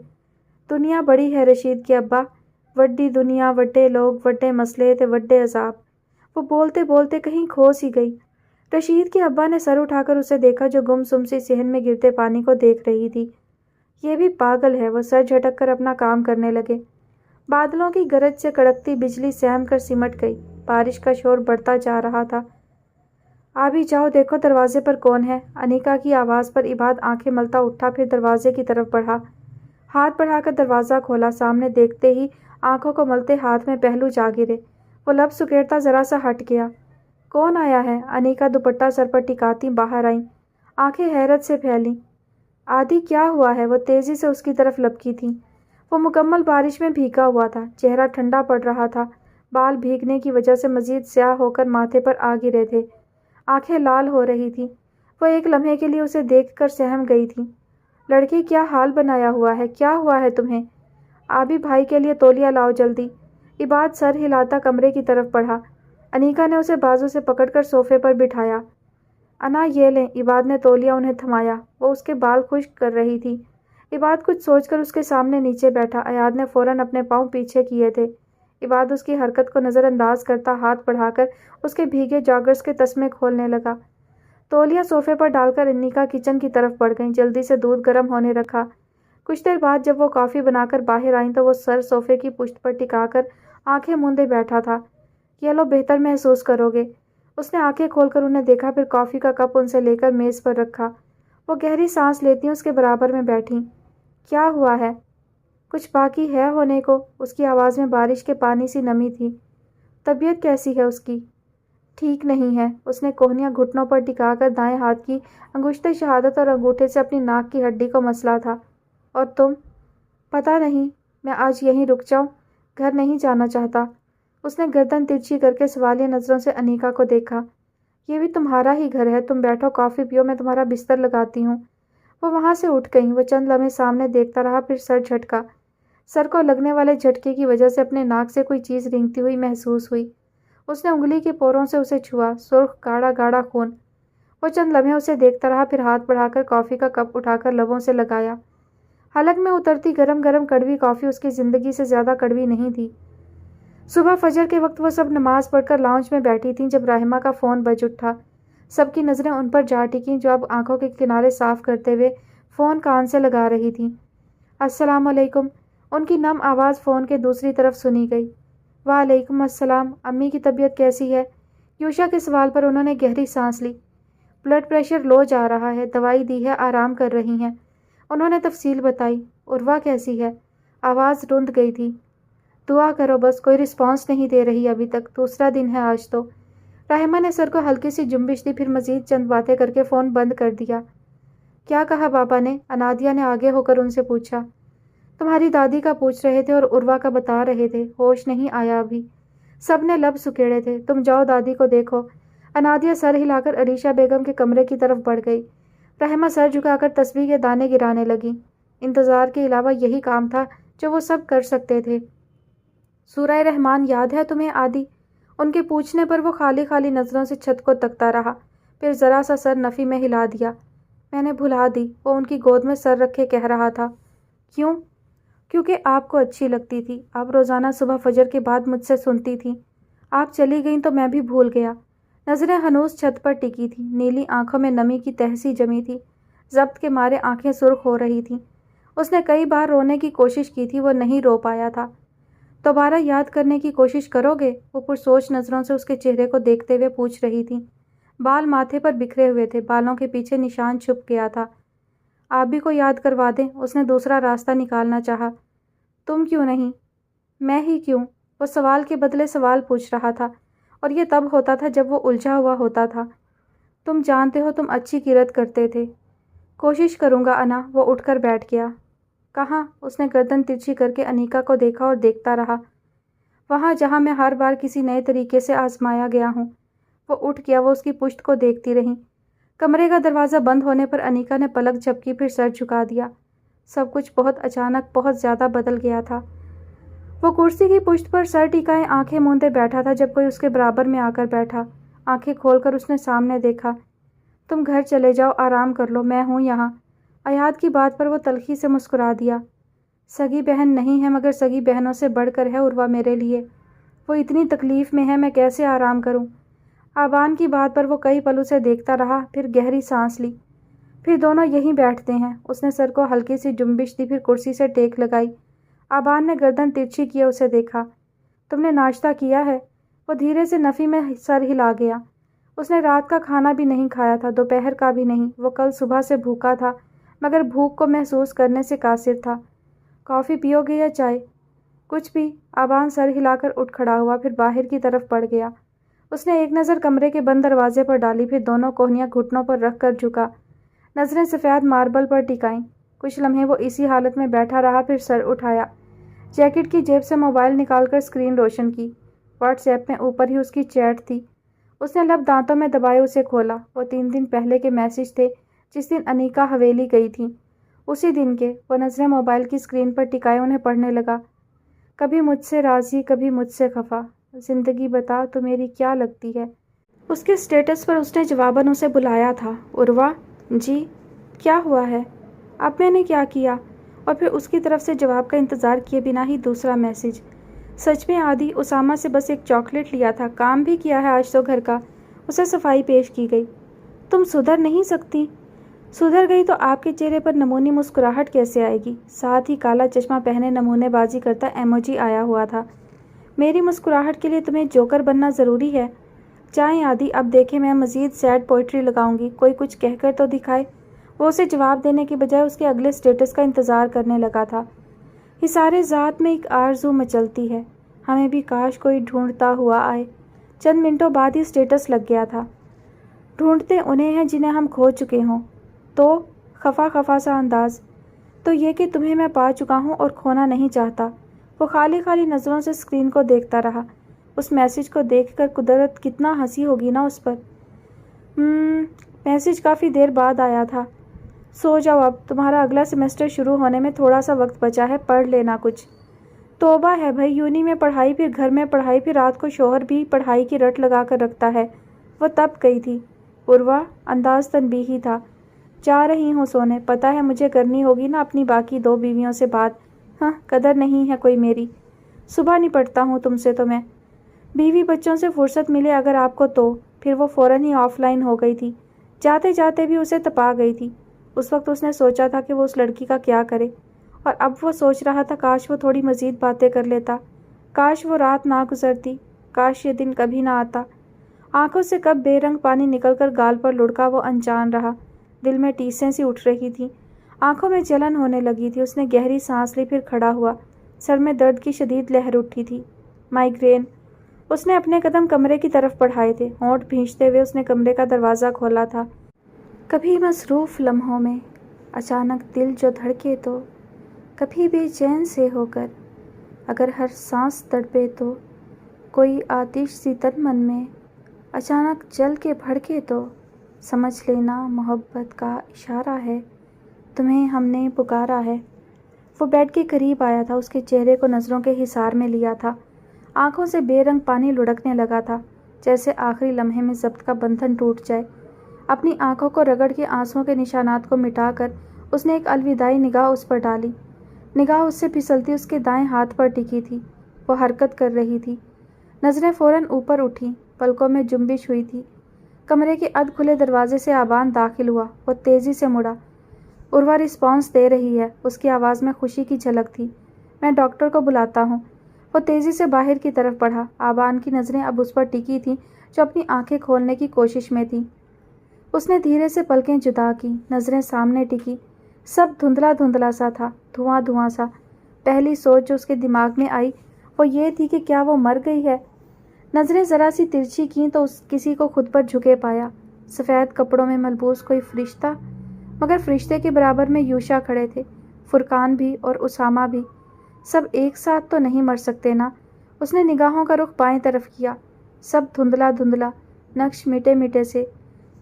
دنیا بڑی ہے رشید کے ابا، وڈی دنیا، وڈے لوگ، وڈے مسئلے تے وڈے عذاب۔ وہ بولتے بولتے کہیں کھو سی گئی۔ رشید کے ابا نے سر اٹھا کر اسے دیکھا جو گم سم سی صحن میں گرتے پانی کو دیکھ رہی تھی۔ یہ بھی پاگل ہے۔ وہ سر جھٹک کر اپنا کام کرنے لگے۔ بادلوں کی گرج سے کڑکتی بجلی سہم کر سمٹ گئی۔ بارش کا شور بڑھتا جا رہا تھا۔ آ بھی جاؤ، دیکھو دروازے پر کون ہے؟ انیکا کی آواز پر عباد آنکھیں ملتا اٹھا، پھر دروازے کی طرف بڑھا، ہاتھ بڑھا کر دروازہ کھولا۔ سامنے دیکھتے ہی آنکھوں کو ملتے ہاتھ میں پہلو جا گرے۔ وہ لب سکیڑتا ذرا سا ہٹ گیا۔ کون آیا ہے؟ انیکا دوپٹہ سر پر ٹکاتی باہر آئیں، آنکھیں حیرت سے پھیلیں۔ آدھی کیا ہوا ہے؟ وہ تیزی سے اس کی طرف لپکی تھیں۔ وہ مکمل بارش میں بھیگا ہوا تھا، چہرہ ٹھنڈا پڑ رہا تھا، بال بھیگنے کی وجہ سے مزید سیاہ ہو کر ماتھے پر آ گرے تھے، آنکھیں لال ہو رہی تھیں۔ وہ ایک لمحے کے لیے اسے دیکھ کر سہم گئی تھی۔ لڑکی کیا حال بنایا ہوا ہے؟ کیا ہوا ہے تمہیں؟ آبی بھائی کے لیے تولیہ لاؤ جلدی۔ عباد سر ہلاتا کمرے کی طرف بڑھا۔ انیکا نے اسے بازو سے پکڑ کر صوفے پر بٹھایا۔ انا یہ لیں۔ عباد نے تولیہ انہیں تھمایا۔ وہ اس کے بال خشک کر رہی تھی۔ عباد کچھ سوچ کر اس کے سامنے نیچے بیٹھا۔ ایاد نے فوراً اپنے پاؤں پیچھے کیے تھے۔ عباد اس کی حرکت کو نظر انداز کرتا ہاتھ بڑھا کر اس کے بھیگے جاگرس کے تسمے کھولنے لگا۔ تولیہ صوفے پر ڈال کر انیکا کچن کی طرف بڑھ گئیں۔ جلدی سے دودھ گرم ہونے رکھا۔ کچھ دیر بعد جب وہ کافی بنا کر باہر آئیں تو وہ سر صوفے کی پشت پر ٹکا کر آنکھیں موندے بیٹھا تھا۔ یہ لو، بہتر محسوس کرو گے۔ اس نے آنکھیں کھول کر انہیں دیکھا، پھر کافی کا کپ ان سے لے کر میز پر رکھا۔ وہ گہری سانس لیتی اس کے برابر میں بیٹھیں۔ کیا ہوا ہے؟ کچھ باقی ہے ہونے کو؟ اس کی آواز میں بارش کے پانی سی نمی تھی۔ طبیعت کیسی ہے اس کی؟ ٹھیک نہیں ہے۔ اس نے کوہنیاں گھٹنوں پر ٹکا کر دائیں ہاتھ کی انگشتِ شہادت اور انگوٹھے سے اپنی ناک کی ہڈی کو مسلا تھا۔ اور تم؟ پتہ نہیں، میں آج یہیں رک جاؤں، گھر نہیں جانا چاہتا۔ اس نے گردن ترچھی کر کے سوالیہ نظروں سے انیکا کو دیکھا۔ یہ بھی تمہارا ہی گھر ہے، تم بیٹھو، کافی پیو، میں تمہارا بستر لگاتی ہوں۔ وہ وہاں سے اٹھ گئیں۔ وہ چند لمحے سامنے دیکھتا رہا، پھر سر جھٹکا۔ سر کو لگنے والے جھٹکے کی وجہ سے اپنے ناک سے کوئی چیز رینگتی ہوئی محسوس ہوئی۔ اس نے انگلی کے پوروں سے اسے چھوا، سرخ گاڑھا گاڑھا خون۔ وہ چند لمحے اسے دیکھتا رہا، پھر ہاتھ بڑھا کر کافی کا کپ اٹھا کر لبوں سے لگایا۔ حلق میں اترتی گرم گرم کڑوی کافی اس کی زندگی سے زیادہ کڑوی نہیں تھی۔ صبح فجر کے وقت وہ سب نماز پڑھ کر لاؤنج میں بیٹھی تھیں جب رحمہ کا فون بج اٹھا۔ سب کی نظریں ان پر جا ٹکیں جو اب آنکھوں کے کنارے صاف کرتے ہوئے فون کان سے لگا رہی تھیں۔ السلام علیکم، ان کی نم آواز فون کے دوسری طرف سنی گئی۔ وعلیکم السلام، امی کی طبیعت کیسی ہے؟ یوشا کے سوال پر انہوں نے گہری سانس لی۔ بلڈ پریشر لو جا رہا ہے، دوائی دی ہے، آرام کر رہی ہیں۔ انہوں نے تفصیل بتائی۔ عروہ کیسی ہے؟ آواز رند گئی تھی۔ دعا کرو بس، کوئی رسپانس نہیں دے رہی ابھی تک، دوسرا دن ہے آج تو۔ رحمہ نے سر کو ہلکی سی جنبش دی، پھر مزید چند باتیں کر کے فون بند کر دیا۔ کیا کہا بابا نے؟ انادیہ نے آگے ہو کر ان سے پوچھا۔ تمہاری دادی کا پوچھ رہے تھے اور عروہ کا بتا رہے تھے، ہوش نہیں آیا ابھی۔ سب نے لب سکیڑے تھے۔ تم جاؤ دادی کو دیکھو۔ انادیہ سر ہلا کر علیشہ بیگم کے کمرے کی طرف بڑھ گئی۔ رحمہ سر جھکا کر تسبیح کے دانے گرانے لگیں۔ انتظار کے علاوہ یہی کام تھا جو وہ سب کر سکتے تھے۔ سورہ رحمان یاد ہے تمہیں عادی؟ ان کے پوچھنے پر وہ خالی خالی نظروں سے چھت کو تکتا رہا، پھر ذرا سا سر نفی میں ہلا دیا۔ میں نے بھلا دی، وہ ان کی گود میں سر رکھے کہہ رہا تھا۔ کیوں؟ کیونکہ آپ کو اچھی لگتی تھی، آپ روزانہ صبح فجر کے بعد مجھ سے سنتی تھیں۔ آپ چلی گئیں تو میں بھی بھول گیا۔ نظریں ہنوز چھت پر ٹکی تھیں، نیلی آنکھوں میں نمی کی تہ سی جمی تھی، ضبط کے مارے آنکھیں سرخ ہو رہی تھیں۔ اس نے کئی بار رونے کی کوشش کی تھی، وہ نہیں رو پایا تھا۔ دوبارہ یاد کرنے کی کوشش کرو گے؟ وہ پرسوچ نظروں سے اس کے چہرے کو دیکھتے ہوئے پوچھ رہی تھیں۔ بال ماتھے پر بکھرے ہوئے تھے، بالوں کے پیچھے نشان چھپ گیا تھا۔ آپ بھی کو یاد کروا دیں، اس نے دوسرا راستہ نکالنا چاہا۔ تم کیوں نہیں؟ میں ہی کیوں؟ وہ سوال کے بدلے سوال پوچھ رہا تھا، اور یہ تب ہوتا تھا جب وہ الجھا ہوا ہوتا تھا۔ تم جانتے ہو تم اچھی کیرت کرتے تھے۔ کوشش کروں گا انا۔ وہ اٹھ کر بیٹھ گیا۔ کہاں؟ اس نے گردن ترچھی کر کے انیکا کو دیکھا اور دیکھتا رہا۔ وہاں جہاں میں ہر بار کسی نئے طریقے سے آزمایا گیا ہوں۔ وہ اٹھ گیا، وہ اس کی پشت کو دیکھتی رہیں۔ کمرے کا دروازہ بند ہونے پر انیکا نے پلک جھپکی، پھر سر جھکا دیا۔ سب کچھ بہت اچانک، بہت زیادہ بدل گیا تھا۔ وہ کرسی کی پشت پر سر ٹکائے آنکھیں موندے بیٹھا تھا جب کوئی اس کے برابر میں آ کر بیٹھا۔ آنکھیں کھول کر اس نے سامنے دیکھا۔ تم گھر چلے جاؤ، آرام کر لو، میں ہوں یہاں۔ ایاد کی بات پر وہ تلخی سے مسکرا دیا۔ سگی بہن نہیں ہے، مگر سگی بہنوں سے بڑھ کر ہے عروہ میرے لیے۔ وہ اتنی تکلیف میں ہے، میں کیسے آرام کروں؟ آبان کی بات پر وہ کئی پل اسے دیکھتا رہا، پھر گہری سانس لی۔ پھر دونوں یہیں بیٹھتے ہیں۔ اس نے سر کو ہلکی سی جنبش دی، پھر کرسی سے ٹیک لگائی۔ آبان نے گردن ترچھی کیے اسے دیکھا۔ تم نے ناشتہ کیا ہے؟ وہ دھیرے سے نفی میں سر ہلا گیا۔ اس نے رات کا کھانا بھی نہیں کھایا تھا، دوپہر کا بھی نہیں۔ وہ کل صبح سے بھوکا تھا، مگر بھوک کو محسوس کرنے سے قاصر تھا۔ کافی پیو گے یا چائے؟ کچھ بھی۔ آبان سر ہلا کر اٹھ کھڑا ہوا، پھر باہر کی طرف بڑھ گیا۔ اس نے ایک نظر کمرے کے بند دروازے پر ڈالی، پھر دونوں کوہنیاں گھٹنوں پر رکھ کر جھکا، نظریں سفید ماربل پر ٹکائیں۔ کچھ لمحے وہ اسی حالت میں بیٹھا رہا، پھر سر اٹھایا، جیکٹ کی جیب سے موبائل نکال کر اسکرین روشن کی۔ واٹس ایپ میں اوپر ہی اس کی چیٹ تھی۔ اس نے لب دانتوں میں دبائے اسے کھولا۔ وہ 3 دن پہلے کے میسج تھے جس دن انیکا حویلی گئی تھی، اسی دن کے۔ وہ نظریں موبائل کی اسکرین پر ٹکائے انہیں پڑھنے لگا۔ کبھی مجھ سے راضی، کبھی مجھ سے خفا، زندگی بتا تو میری کیا لگتی ہے؟ اس کے اسٹیٹس پر اس نے جواباً اسے بلایا تھا، عروہ جی کیا ہوا ہے؟ اب میں نے کیا کیا؟ اور پھر اس کی طرف سے جواب کا انتظار کیے بنا ہی دوسرا میسج، سچ میں عادی اسامہ سے بس ایک چاکلیٹ لیا تھا، کام بھی کیا ہے آج تو گھر کا، اسے صفائی پیش کی گئی۔ تم سدھر نہیں سکتی؟ سدھر گئی تو آپ کے چہرے پر نمونی مسکراہٹ کیسے آئے گی؟ ساتھ ہی کالا چشمہ پہنے نمونے بازی کرتا ایموجی آیا ہوا تھا۔ میری مسکراہٹ کے لیے تمہیں جوکر بننا ضروری ہے؟ چاہیں عادی، اب دیکھیں میں مزید سیڈ پوئٹری لگاؤں گی، کوئی کچھ کہہ کر تو دکھائے۔ وہ اسے جواب دینے کے بجائے اس کے اگلے اسٹیٹس کا انتظار کرنے لگا تھا۔ حصار ذات میں ایک آرزو مچلتی ہے، ہمیں بھی کاش کوئی ڈھونڈتا ہوا آئے۔ چند منٹوں بعد ہی اسٹیٹس لگ گیا تھا، ڈھونڈتے انہیں ہیں جنہیں ہم کھو چکے ہوں۔ تو خفا خفا سا انداز، تو یہ کہ تمہیں میں پا چکا ہوں اور کھونا نہیں چاہتا۔ وہ خالی خالی نظروں سے اسکرین کو دیکھتا رہا۔ اس میسج کو دیکھ کر قدرت کتنا ہنسی ہوگی نا اس پر۔ میسج کافی دیر بعد آیا تھا، سو جاؤ اب، تمہارا اگلا سیمسٹر شروع ہونے میں تھوڑا سا وقت بچا ہے، پڑھ لینا کچھ۔ توبہ ہے بھائی، یونی میں پڑھائی، پھر گھر میں پڑھائی، پھر رات کو شوہر بھی پڑھائی کی رٹ لگا کر رکھتا ہے۔ وہ تب گئی تھی۔ عروہ انداز تنبیہی تھا، جا رہی ہوں سونے، پتہ ہے مجھے کرنی ہوگی نا اپنی باقی 2 بیویوں سے بات، ہاں قدر نہیں ہے کوئی میری، صبح نپٹتا ہوں تم سے تو میں، بیوی بچوں سے فرصت ملے اگر آپ کو تو۔ پھر وہ فوراً ہی آف لائن ہو گئی تھی، جاتے جاتے بھی اسے تپا گئی تھی۔ اس وقت اس نے سوچا تھا کہ وہ اس لڑکی کا کیا کرے، اور اب وہ سوچ رہا تھا کاش وہ تھوڑی مزید باتیں کر لیتا، کاش وہ رات نہ گزرتی، کاش یہ دن کبھی نہ آتا۔ آنکھوں سے کب بے رنگ پانی نکل کر گال پر لڑکا وہ انجان رہا، دل میں ٹیسیں سی اٹھ رہی تھیں، آنکھوں میں جلن ہونے لگی تھی۔ اس نے گہری سانس لی، پھر کھڑا ہوا، سر میں درد کی شدید لہر اٹھی تھی، مائیگرین۔ اس نے اپنے قدم کمرے کی طرف بڑھائے تھے، ہونٹ بھینچتے ہوئے اس نے کمرے کا دروازہ کھولا تھا۔ کبھی مصروف لمحوں میں اچانک دل جو دھڑکے تو، کبھی بے چین سے ہو کر اگر ہر سانس تڑپے تو، کوئی آتش سی تن من میں اچانک جل کے بھڑکے تو، سمجھ لینا محبت کا اشارہ ہے، تمہیں ہم نے پکارا ہے۔ وہ بیڈ کے قریب آیا تھا، اس کے چہرے کو نظروں کے حصار میں لیا تھا، آنکھوں سے بے رنگ پانی لڑکنے لگا تھا، جیسے آخری لمحے میں ضبط کا بندھن ٹوٹ جائے۔ اپنی آنکھوں کو رگڑ کے آنسوؤں کے نشانات کو مٹا کر اس نے ایک الوداعی نگاہ اس پر ڈالی۔ نگاہ اس سے پھسلتی اس کے دائیں ہاتھ پر ٹکی تھی، وہ حرکت کر رہی تھی، نظریں فوراً اوپر اٹھیں، پلکوں میں جنبش ہوئی تھی۔ کمرے کے ادھ کھلے دروازے سے آبان داخل ہوا، وہ تیزی سے مڑا۔ عروہ رسپانس دے رہی ہے، اس کی آواز میں خوشی کی جھلک تھی۔ میں ڈاکٹر کو بلاتا ہوں۔ وہ تیزی سے باہر کی طرف بڑھا، آبان کی نظریں اب اس پر ٹکی تھیں جو اپنی آنکھیں کھولنے کی کوشش میں تھی۔ اس نے دھیرے سے پلکیں جدا کی، نظریں سامنے ٹکی، سب دھندلا دھندلا سا تھا، دھواں دھواں سا۔ پہلی سوچ جو اس کے دماغ میں آئی وہ یہ تھی کہ کیا وہ مر گئی ہے؟ نظریں ذرا سی ترچھی کیں تو کسی کو خود پر جھکے پایا، سفید کپڑوں میں ملبوس کوئی فرشتہ، مگر فرشتے کے برابر میں یوشا کھڑے تھے، فرقان بھی اور اسامہ بھی۔ سب ایک ساتھ تو نہیں مر سکتے نا؟ اس نے نگاہوں کا رخ بائیں طرف کیا، سب دھندلا دھندلا، نقش مٹے مٹے سے،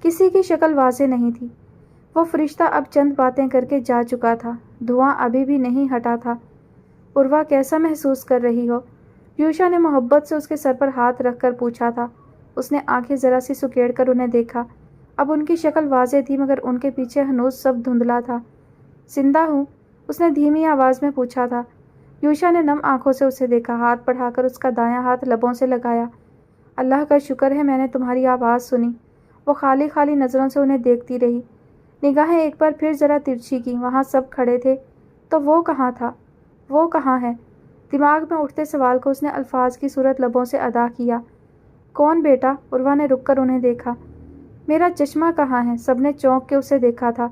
کسی کی شکل واضح نہیں تھی۔ وہ فرشتہ اب چند باتیں کر کے جا چکا تھا، دھواں ابھی بھی نہیں ہٹا تھا۔ عروہ کیسا محسوس کر رہی ہو؟ یوشا نے محبت سے اس کے سر پر ہاتھ رکھ کر پوچھا تھا۔ اس نے آنکھیں ذرا سی سکیڑ کر انہیں دیکھا، اب ان کی شکل واضح تھی مگر ان کے پیچھے ہنوز سب دھندلا تھا۔ زندہ ہوں؟ اس نے دھیمی آواز میں پوچھا تھا۔ یوشا نے نم آنکھوں سے اسے دیکھا، ہاتھ بڑھا کر اس کا دایاں ہاتھ لبوں سے لگایا۔ اللہ کا شکر ہے میں نے تمہاری آواز سنی۔ وہ خالی خالی نظروں سے انہیں دیکھتی رہی، نگاہیں ایک بار پھر ذرا ترچھی کی، وہاں سب کھڑے تھے، تو وہ کہاں تھا؟ وہ کہاں ہے؟ دماغ میں اٹھتے سوال کو اس نے الفاظ کی صورت لبوں سے ادا کیا۔ کون بیٹا؟ عروہ نے رک کر انہیں دیکھا۔ میرا چشمہ کہاں ہے؟ سب نے چونک کے اسے دیکھا تھا،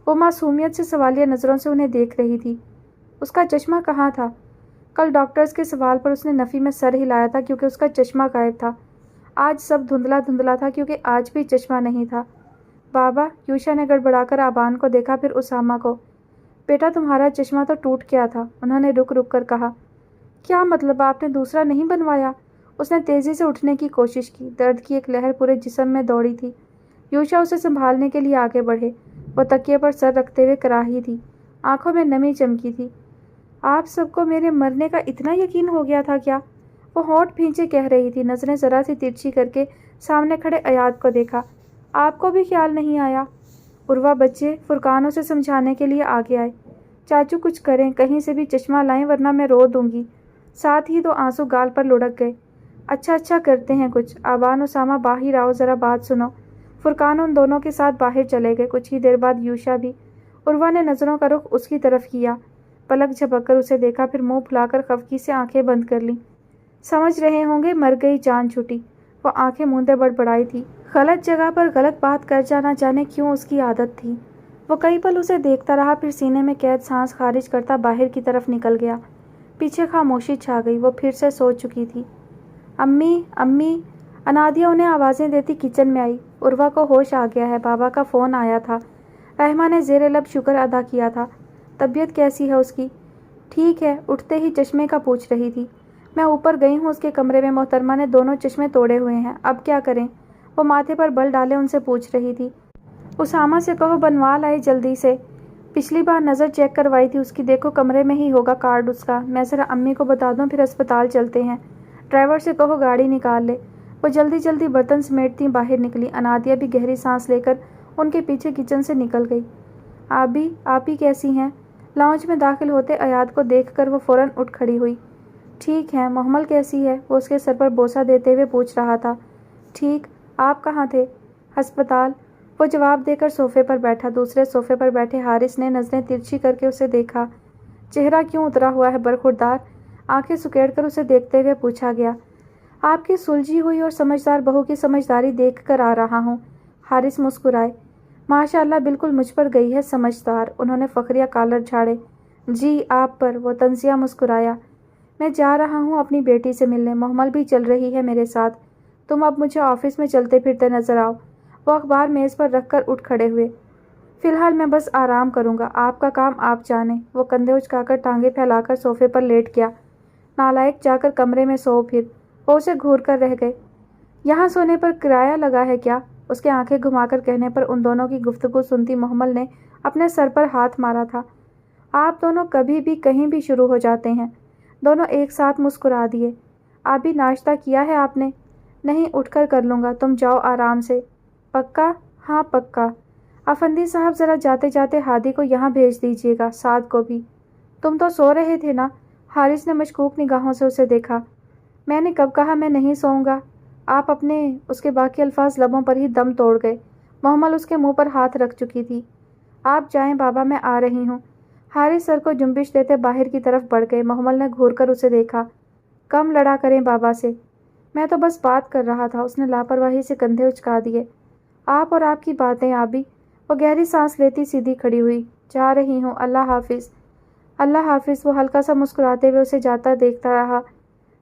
وہ معصومیت سے سوالیہ نظروں سے انہیں دیکھ رہی تھی۔ اس کا چشمہ کہاں تھا؟ کل ڈاکٹرز کے سوال پر اس نے نفی میں سر ہلایا تھا کیونکہ اس کا چشمہ غائب تھا۔ آج سب دھندلا دھندلا تھا کیونکہ آج بھی چشمہ نہیں تھا۔ بابا، یوشا نے گڑبڑا کر آبان کو دیکھا، پھر اسامہ کو۔ بیٹا تمہارا چشمہ تو ٹوٹ گیا تھا، انہوں نے رک رک کر کہا۔ کیا مطلب؟ آپ نے دوسرا نہیں بنوایا؟ اس نے تیزی سے اٹھنے کی کوشش کی، درد کی ایک لہر پورے جسم میں دوڑی تھی۔ یوشا اسے سنبھالنے کے لیے آگے بڑھے، وہ تکیے پر سر رکھتے ہوئے کراہی تھی، آنکھوں میں نمی چمکی تھی۔ آپ سب کو میرے مرنے کا اتنا یقین ہو گیا تھا کیا؟ وہ ہونٹ بھینچے کہہ رہی تھی، نظریں ذرا سی ترچھی کر کے سامنے کھڑے ایاد کو دیکھا۔ آپ کو بھی خیال نہیں آیا؟ عروہ بچے فرقان اسے سمجھانے کے لیے آگے آئے۔ چاچو کچھ کریں، کہیں سے بھی چشمہ لائیں ورنہ میں رو دوں گی۔ ساتھ ہی 2 آنسو گال پر لڑک گئے۔ اچھا کرتے ہیں کچھ، آبان اسامہ باہر آؤ ذرا بات سنو۔ فرقان ان دونوں کے ساتھ باہر چلے گئے۔ کچھ ہی دیر بعد یوشا بھی۔ عروہ نے نظروں کا رخ اس کی طرف کیا، پلک جھپک کر اسے دیکھا، پھر منہ پھلا کر خفگی سے آنکھیں بند کر لیں۔ سمجھ رہے ہوں گے مر گئی، جان چھوٹی۔ وہ آنکھیں موندے بڑبڑائی تھی۔ غلط جگہ پر غلط بات کر جانا جانے کیوں اس کی عادت تھی۔ وہ کئی پل اسے دیکھتا رہا، پھر سینے میں قید سانس خارج کرتا باہر کی طرف نکل گیا۔ پیچھے خاموشی چھا گئی۔ وہ پھر سے سو چکی تھی۔ امی امی، انادیہ انہیں آوازیں دیتی کچن میں آئی۔ عروہ کو ہوش آ گیا ہے، بابا کا فون آیا تھا۔ رحمہ نے زیر لب شکر ادا کیا تھا۔ طبیعت کیسی ہے اس کی؟ ٹھیک ہے، اٹھتے ہی چشمے کا پوچھ رہی تھی۔ میں اوپر گئی ہوں اس کے کمرے میں، محترمہ نے دونوں چشمے توڑے ہوئے ہیں، اب کیا کریں؟ وہ ماتھے پر بل ڈالے ان سے پوچھ رہی تھی۔ اسامہ سے کہو بنوا لائے جلدی سے، پچھلی بار نظر چیک کروائی تھی اس کی، دیکھو کمرے میں ہی ہوگا کارڈ اس کا۔ میں ذرا امی کو بتا دوں، پھر اسپتال چلتے ہیں۔ ڈرائیور سے کہو گاڑی نکال لے۔ وہ جلدی جلدی برتن سمیٹتی باہر نکلی۔ انادیہ بھی گہری سانس لے کر ان کے پیچھے کچن سے نکل گئی۔ آپ ہی کیسی ہیں؟ لاؤنج میں داخل ہوتے ایاد کو دیکھ کر وہ فوراً اٹھ کھڑی ہوئی۔ ٹھیک ہے، محمل کیسی ہے؟ وہ اس کے سر پر بوسہ دیتے ہوئے پوچھ رہا تھا۔ ٹھیک، آپ کہاں تھے؟ ہسپتال۔ وہ جواب دے کر صوفے پر بیٹھا۔ دوسرے صوفے پر بیٹھے حارث نے نظریں ترچھی کر کے اسے دیکھا۔ چہرہ کیوں اترا ہوا ہے برخوردار؟ آنکھیں سکیڑ کر اسے دیکھتے ہوئے پوچھا گیا۔ آپ کی سلجھی ہوئی اور سمجھدار بہو کی سمجھداری دیکھ کر آ رہا ہوں۔ حارث مسکرائے۔ ماشاء اللہ، بالکل مجھ پر گئی ہے سمجھدار۔ انہوں نے فخریہ کالر جھاڑے۔ جی آپ پر۔ وہ طنزیہ مسکرایا۔ میں جا رہا ہوں اپنی بیٹی سے ملنے، محمل بھی چل رہی ہے میرے ساتھ۔ تم اب مجھے آفس میں چلتے پھرتے نظر آؤ۔ وہ اخبار میز پر رکھ کر اٹھ کھڑے ہوئے۔ فی الحال میں بس آرام کروں گا، آپ کا کام آپ جانیں۔ وہ کندھے اچکا کر ٹانگیں پھیلا کر صوفے پر لیٹ گیا۔ نالائق، جا کر کمرے میں سو پھر۔ وہ اسے گھور کر رہ گئے۔ یہاں سونے پر کرایہ لگا ہے کیا؟ اس کے آنکھیں گھما کر کہنے پر ان دونوں کی گفتگو سنتی محمل نے اپنے سر پر ہاتھ مارا تھا۔ آپ دونوں کبھی بھی کہیں بھی شروع ہو جاتے ہیں۔ دونوں ایک ساتھ مسکرا دیے۔ ابھی ناشتہ کیا ہے آپ نے؟ نہیں، اٹھ کر لوں گا، تم جاؤ آرام سے۔ پکا؟ ہاں پکا۔ افندی صاحب ذرا جاتے جاتے ہادی کو یہاں بھیج دیجیے گا، سعد کو بھی۔ تم تو سو رہے تھے نا؟ حارث نے مشکوک نگاہوں سے اسے دیکھا۔ میں نے کب کہا میں نہیں سوؤں گا؟ آپ اپنے اس کے باقی الفاظ لبوں پر ہی دم توڑ گئے۔ محمل اس کے منہ پر ہاتھ رکھ چکی تھی۔ آپ جائیں بابا، میں آ رہی ہوں۔ حارث سر کو جنبش دیتے باہر کی طرف بڑھ گئے۔ محمل نے گھور کر اسے دیکھا۔ کم لڑا کریں بابا سے۔ میں تو بس بات کر رہا تھا۔ اس نے لاپرواہی سے کندھے اچکا دیے۔ آپ اور آپ کی باتیں آبی۔ وہ گہری سانس لیتی سیدھی کھڑی ہوئی۔ جا رہی ہوں، اللہ حافظ۔ اللہ حافظ۔ وہ ہلکا سا مسکراتے ہوئے اسے جاتا دیکھتا رہا۔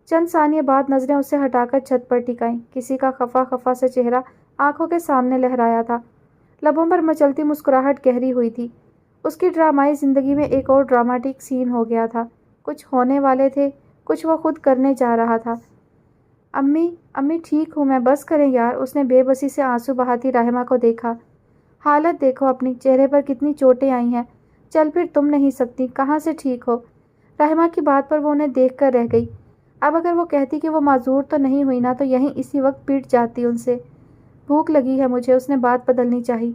چند ثانیے بعد نظریں اسے ہٹا کر چھت پر ٹکائیں۔ کسی کا خفا خفا سا چہرہ آنکھوں کے سامنے لہرایا تھا۔ لبوں پر مچلتی مسکراہٹ گہری ہوئی تھی۔ اس کی ڈرامائی زندگی میں ایک اور ڈراماٹک سین ہو گیا تھا۔ کچھ ہونے والے تھے، کچھ وہ خود کرنے جا رہا تھا۔ امی ٹھیک ہوں میں، بس کریں یار۔ اس نے بے بسی سے آنسو بہاتی رحمہ کو دیکھا۔ حالت دیکھو اپنی، چہرے پر کتنی چوٹیں آئی ہیں۔ چل پھر تم نہیں سکتی، کہاں سے ٹھیک ہو؟ رحمہ کی بات پر وہ انہیں دیکھ کر رہ گئی۔ اب اگر وہ کہتی کہ وہ معذور تو نہیں ہوئی نا، تو یہیں اسی وقت پیٹ جاتی ان سے۔ بھوک لگی ہے مجھے، اس نے بات بدلنی چاہی۔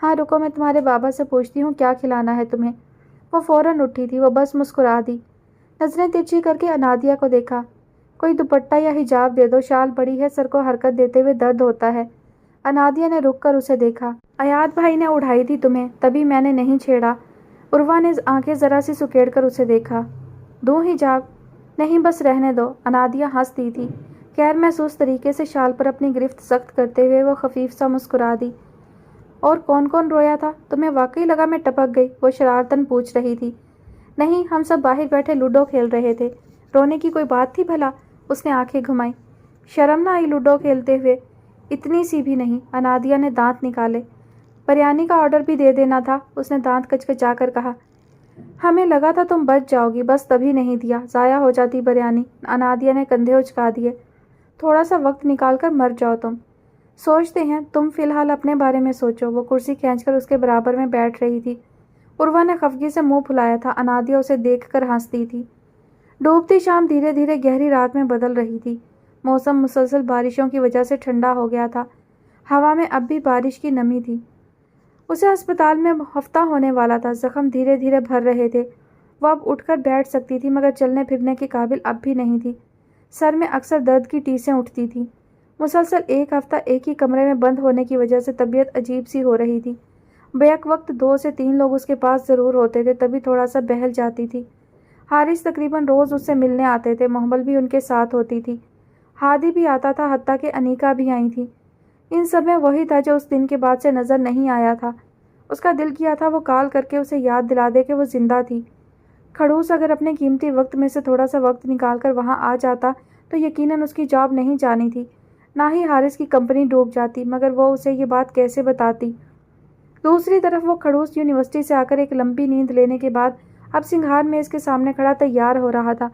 ہاں رکو، میں تمہارے بابا سے پوچھتی ہوں کیا کھلانا ہے تمہیں۔ وہ فوراً اٹھی تھی۔ وہ بس مسکرا دی۔ نظریں ترچھی کر کے انادیہ کو دیکھا۔ کوئی دوپٹہ یا حجاب دے دو، شال پڑی ہے، سر کو حرکت دیتے ہوئے درد ہوتا ہے۔ انادیہ نے رک کر اسے دیکھا۔ ایاد بھائی نے اڑھائی تھی تمہیں، تبھی میں نے نہیں چھیڑا۔ عروہ نے آنکھیں ذرا سی سکیڑ کر اسے دیکھا۔ دوں حجاب؟ نہیں بس رہنے دو۔ انادیہ ہنس دی تھی۔ غیر محسوس طریقے سے شال پر اپنی گرفت سخت کرتے ہوئے وہ خفیف سا مسکرا دی۔ اور کون کون رویا تھا؟ تمہیں واقعی لگا میں ٹپک گئی؟ وہ شرارتاً پوچھ رہی تھی۔ نہیں، ہم سب باہر بیٹھے لوڈو کھیل رہے تھے۔ رونے کی کوئی بات تھی بھلا؟ اس نے آنکھیں گھمائیں۔ شرم نہ آئی لوڈو کھیلتے ہوئے؟ اتنی سی بھی نہیں۔ انادیہ نے دانت نکالے۔ بریانی کا آرڈر بھی دے دینا تھا، اس نے دانت کچکچا کر کہا۔ ہمیں لگا تھا تم بچ جاؤ گی، بس تبھی نہیں دیا، ضائع ہو جاتی بریانی۔ انادیہ نے کندھے اچکا دیے۔ تھوڑا سا وقت نکال کر مر جاؤ تم۔ سوچتے ہیں، تم فی الحال اپنے بارے میں سوچو۔ وہ کرسی کھینچ کر اس کے برابر میں بیٹھ رہی تھی۔ عروہ نے خفگی سے منہ پھلایا تھا۔ انادیہ اسے دیکھ کر ہنستی تھی۔ ڈوبتی شام دھیرے دھیرے گہری رات میں بدل رہی تھی۔ موسم مسلسل بارشوں کی وجہ سے ٹھنڈا ہو گیا تھا، ہوا میں اب بھی بارش کی نمی تھی۔ اسے ہسپتال میں ہفتہ ہونے والا تھا، زخم دھیرے دھیرے بھر رہے تھے۔ وہ اب اٹھ کر بیٹھ سکتی تھی مگر چلنے پھرنے کے قابل اب بھی نہیں تھی۔ سر میں اکثر درد کی ٹیسیں اٹھتی تھیں۔ مسلسل ایک ہفتہ ایک ہی کمرے میں بند ہونے کی وجہ سے طبیعت عجیب سی ہو رہی تھی۔ بیک وقت 2 سے 3 لوگ اس کے پاس ضرور ہوتے تھے، تبھی تھوڑا سا بہل جاتی تھی۔ حارث تقریباً روز اس سے ملنے آتے تھے، محمل بھی ان کے ساتھ ہوتی تھی، ہادی بھی آتا تھا، حتیٰ کہ انیکا بھی آئی تھی۔ ان سب میں وہی تھا جو اس دن کے بعد سے نظر نہیں آیا تھا۔ اس کا دل کیا تھا وہ کال کر کے اسے یاد دلا دے کہ وہ زندہ تھی۔ کھڑوس اگر اپنے قیمتی وقت میں سے تھوڑا سا وقت نکال کر وہاں آ جاتا تو یقیناً اس کی جاب نہیں جانی تھی، نہ ہی حارث کی کمپنی ڈوب جاتی، مگر وہ اسے یہ بات کیسے بتاتی؟ دوسری طرف وہ کھڑوس یونیورسٹی سے آ کر ایک لمبی نیند لینے کے بعد اب سنگھار میں اس کے سامنے کھڑا تیار ہو رہا تھا۔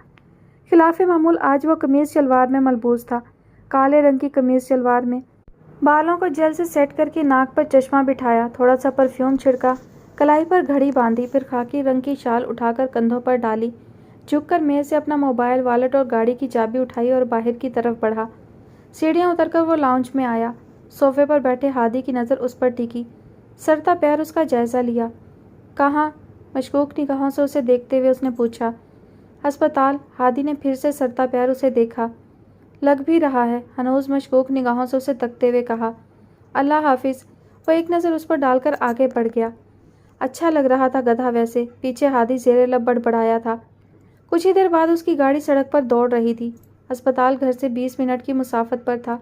خلاف معمول آج وہ قمیض شلوار میں ملبوس تھا، کالے رنگ کی قمیض شلوار میں۔ بالوں کو جیل سے سیٹ کر کے ناک پر چشمہ بٹھایا، تھوڑا سا پرفیوم چھڑکا، کلائی پر گھڑی باندھی، پھر خاکی رنگ کی شال اٹھا کر کندھوں پر ڈالی، جھک کر میز سے اپنا موبائل، والٹ اور گاڑی کی چابی اٹھائی اور باہر کی طرف بڑھا۔ سیڑھیاں اتر کر وہ لاؤنج میں آیا۔ صوفے پر بیٹھے ہادی کی نظر اس پر ٹکی، سرتا پیر اس کا جائزہ لیا۔ کہاں؟ مشکوک نگاہوں سے اسے دیکھتے ہوئے اس نے پوچھا۔ ہسپتال۔ ہادی نے پھر سے سرتا پیر اسے دیکھا۔ لگ بھی رہا ہے، ہنوز مشکوک نگاہوں سے اسے تکتے ہوئے کہا۔ اللہ حافظ۔ وہ ایک نظر اس پر ڈال کر آگے بڑھ گیا۔ اچھا لگ رہا تھا گدھا ویسے، پیچھے ہادی زیر لب بڑبڑایا تھا۔ کچھ ہی دیر بعد اس کی گاڑی سڑک پر دوڑ رہی تھی۔ ہسپتال گھر سے 20 منٹ کی مسافت پر تھا۔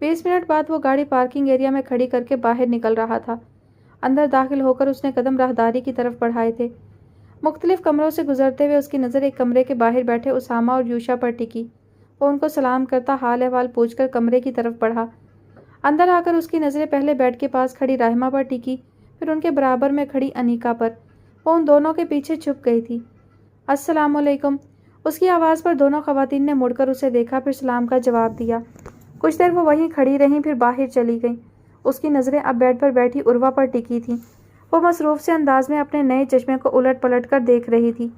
20 منٹ بعد وہ گاڑی پارکنگ ایریا میں کھڑی کر کے باہر نکل رہا تھا۔ اندر داخل ہو کر اس نے قدم راہداری کی طرف بڑھائے تھے۔ مختلف کمروں سے گزرتے ہوئے اس کی نظر ایک کمرے کے باہر بیٹھے اسامہ اور یوشا پر ٹکی۔ وہ ان کو سلام کرتا حال احوال پوچھ کر کمرے کی طرف بڑھا۔ اندر آ کر اس کی نظریں پہلے بیڈ کے پاس کھڑی رحمہ پر ٹکی، پھر ان کے برابر میں کھڑی انیکا پر۔ وہ ان دونوں کے پیچھے چھپ گئی تھی۔ السلام علیکم۔ اس کی آواز پر دونوں خواتین نے مڑ کر اسے دیکھا، پھر سلام کا جواب دیا۔ کچھ دیر وہ وہیں کھڑی رہیں، پھر باہر چلی گئیں۔ اس کی نظریں اب بیڈ پر بیٹھی عروہ پر ٹکی تھیں۔ وہ مصروف سے انداز میں اپنے نئے چشمے کو الٹ پلٹ کر دیکھ رہی تھی۔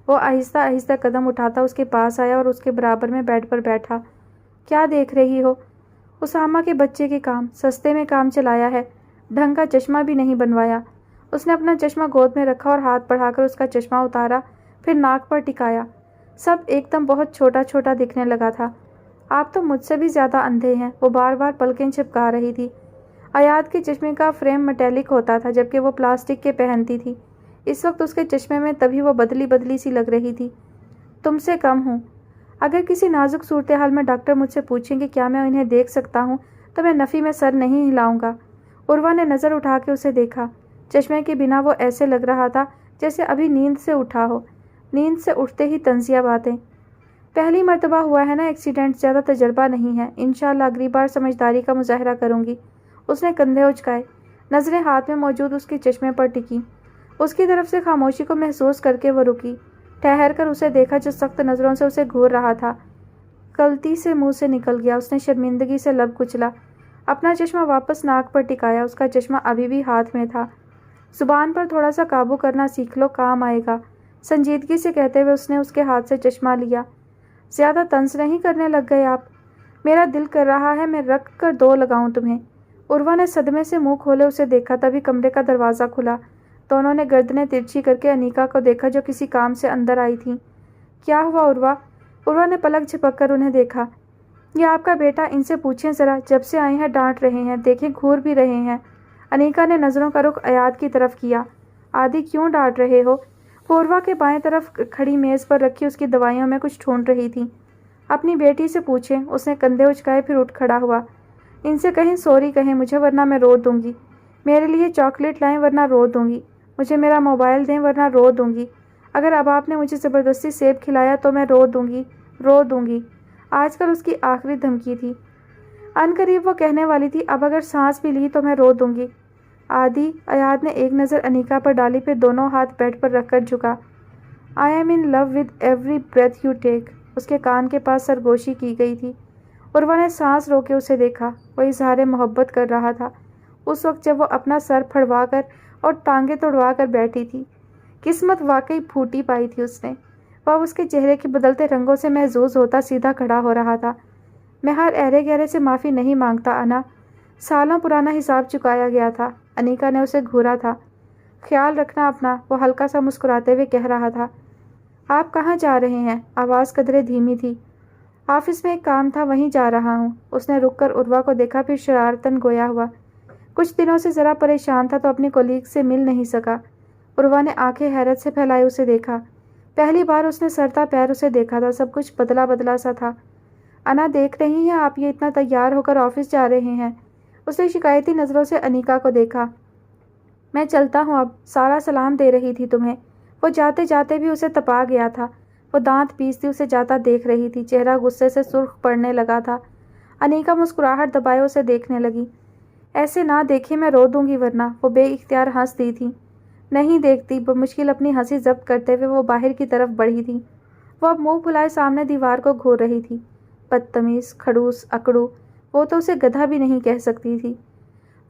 وہ آہستہ آہستہ قدم اٹھاتا اس کے پاس آیا اور اس کے برابر میں بیڈ پر بیٹھا۔ کیا دیکھ رہی ہو؟ اسامہ کے بچے کے کام، سستے میں کام چلایا ہے، ڈھنگ کا چشمہ بھی نہیں بنوایا۔ اس نے اپنا چشمہ گود میں رکھا اور ہاتھ بڑھا کر اس کا چشمہ اتارا، پھر ناک پر ٹکایا۔ سب ایک دم بہت چھوٹا چھوٹا دکھنے لگا تھا۔ آپ تو مجھ سے بھی زیادہ اندھے ہیں۔ وہ بار بار پلکیں چھپکا رہی تھی۔ آیات کے چشمے کا فریم میٹیلک ہوتا تھا جبکہ وہ پلاسٹک کے پہنتی تھی۔ اس وقت اس کے چشمے میں تبھی وہ بدلی بدلی سی لگ رہی تھی۔ تم سے کم ہوں۔ اگر کسی نازک صورتحال میں ڈاکٹر مجھ سے پوچھیں کہ کیا میں انہیں دیکھ سکتا ہوں تو میں نفی میں سر نہیں ہلاؤں گا۔ عروہ نے نظر اٹھا کے اسے دیکھا۔ چشمے کے بنا وہ ایسے لگ رہا تھا جیسے ابھی نیند سے اٹھا ہو۔ نیند سے اٹھتے ہی طنزیہ باتیں۔ پہلی مرتبہ ہوا ہے نا ایکسیڈنٹ، زیادہ تجربہ نہیں ہے، انشاءاللہ اگلی بار سمجھداری کا مظاہرہ کروں گی۔ اس نے کندھے اچکائے، نظریں ہاتھ میں موجود اس کے چشمے پر ٹکی۔ اس کی طرف سے خاموشی کو محسوس کر کے وہ رکی، ٹھہر کر اسے دیکھا جو سخت نظروں سے اسے گھور رہا تھا۔ غلطی سے منہ سے نکل گیا، اس نے شرمندگی سے لب کچلا، اپنا چشمہ واپس ناک پر ٹکایا۔ اس کا چشمہ ابھی بھی ہاتھ میں تھا۔ زبان پر تھوڑا سا قابو کرنا سیکھ لو، کام آئے گا، سنجیدگی سے کہتے ہوئے اس نے اس کے ہاتھ سے چشمہ لیا۔ زیادہ طنز نہیں کرنے لگ گئے آپ؟ میرا دل کر رہا ہے میں رکھ کر 2 لگاؤں تمہیں۔ عروہ نے صدمے سے منہ کھولے اسے دیکھا، تبھی کمرے کا دروازہ کھلا۔ دونوں نے گردنیں ترچھی کر کے انیکا کو دیکھا جو کسی کام سے اندر آئی تھیں۔ کیا ہوا عروہ؟ عروہ نے پلک جھپک کر انہیں دیکھا۔ یہ آپ کا بیٹا، ان سے پوچھیں ذرا، جب سے آئے ہیں ڈانٹ رہے ہیں، دیکھیں گھور بھی رہے ہیں۔ انیکا نے نظروں کا رخ آیات کی طرف کیا۔ آدی کیوں ڈانٹ رہے ہو؟ وہ عروہ کے بائیں طرف کھڑی میز پر رکھی اس کی دوائیوں میں کچھ ڈھونڈ رہی تھی۔ اپنی بیٹی سے پوچھیں۔ اس نے کندھے اچکائے، پھر اٹھ کھڑا ہوا۔ ان سے کہیں سوری کہیں مجھے ورنہ میں رو دوں گی۔ میرے لیے چاکلیٹ لائیں ورنہ رو دوں گی۔ مجھے میرا موبائل دیں ورنہ رو دوں گی۔ اگر اب آپ نے مجھے زبردستی سیب کھلایا تو میں رو دوں گی، رو دوں گی۔ آج کل اس کی آخری دھمکی تھی۔ ان قریب وہ کہنے والی تھی اب اگر سانس بھی لی تو میں رو دوں گی۔ آدی، آیات نے ایک نظر انیکا پر ڈالی، پھر دونوں ہاتھ بیڈ پر رکھ کر جھکا۔ I am in love with every breath you take۔ اس کے کان کے پاس سرگوشی کی گئی تھی۔ عروہ نے سانس رو کے اسے دیکھا۔ وہ اظہار محبت کر رہا تھا اس وقت جب وہ اپنا سر پھڑوا کر اور ٹانگیں توڑوا کر بیٹھی تھی۔ قسمت واقعی پھوٹی پائی تھی اس نے۔ وہ اس کے چہرے کے بدلتے رنگوں سے محظوظ ہوتا سیدھا کھڑا ہو رہا تھا۔ میں ہر ایرے گہرے سے معافی نہیں مانگتا انا، سالوں پرانا حساب چکایا گیا تھا۔ انیکا نے اسے گھورا تھا۔ خیال رکھنا اپنا، وہ ہلکا سا مسکراتے ہوئے کہہ رہا تھا۔ آپ کہاں جا رہے ہیں؟ آواز قدرے دھیمی تھی۔ آفس میں ایک کام تھا، وہیں جا رہا ہوں۔ اس نے رک کر عروہ کو دیکھا، پھر شرارتاً گویا ہوا۔ کچھ دنوں سے ذرا پریشان تھا تو اپنی کولیگ سے مل نہیں سکا۔ عروہ نے آنکھیں حیرت سے پھیلائے اسے دیکھا۔ پہلی بار اس نے سرتا پیر اسے دیکھا تھا، سب کچھ بدلا بدلا سا تھا۔ انا دیکھ رہی ہیں آپ یہ اتنا تیار ہو کر آفس جا رہے ہیں؟ اس نے شکایتی نظروں سے انیکا کو دیکھا۔ میں چلتا ہوں اب، سارا سلام دے رہی تھی تمہیں۔ وہ جاتے جاتے بھی اسے تپا گیا تھا۔ وہ دانت پیستی اسے جاتا دیکھ رہی تھی، چہرہ غصے سے سرخ پڑنے لگا تھا۔ انیکا مسکراہٹ دبائے اسے دیکھنے لگی۔ ایسے نہ دیکھے، میں رو دوں گی ورنہ۔ وہ بے اختیار ہنس دی تھی۔ نہیں دیکھتی، بمشکل اپنی ہنسی ضبط کرتے ہوئے وہ باہر کی طرف بڑھی تھی۔ وہ اب منہ پھلائے سامنے دیوار کو گھور رہی تھی۔ بدتمیز، کھڑوس، اکڑو، وہ تو اسے گدھا بھی نہیں کہہ سکتی تھی۔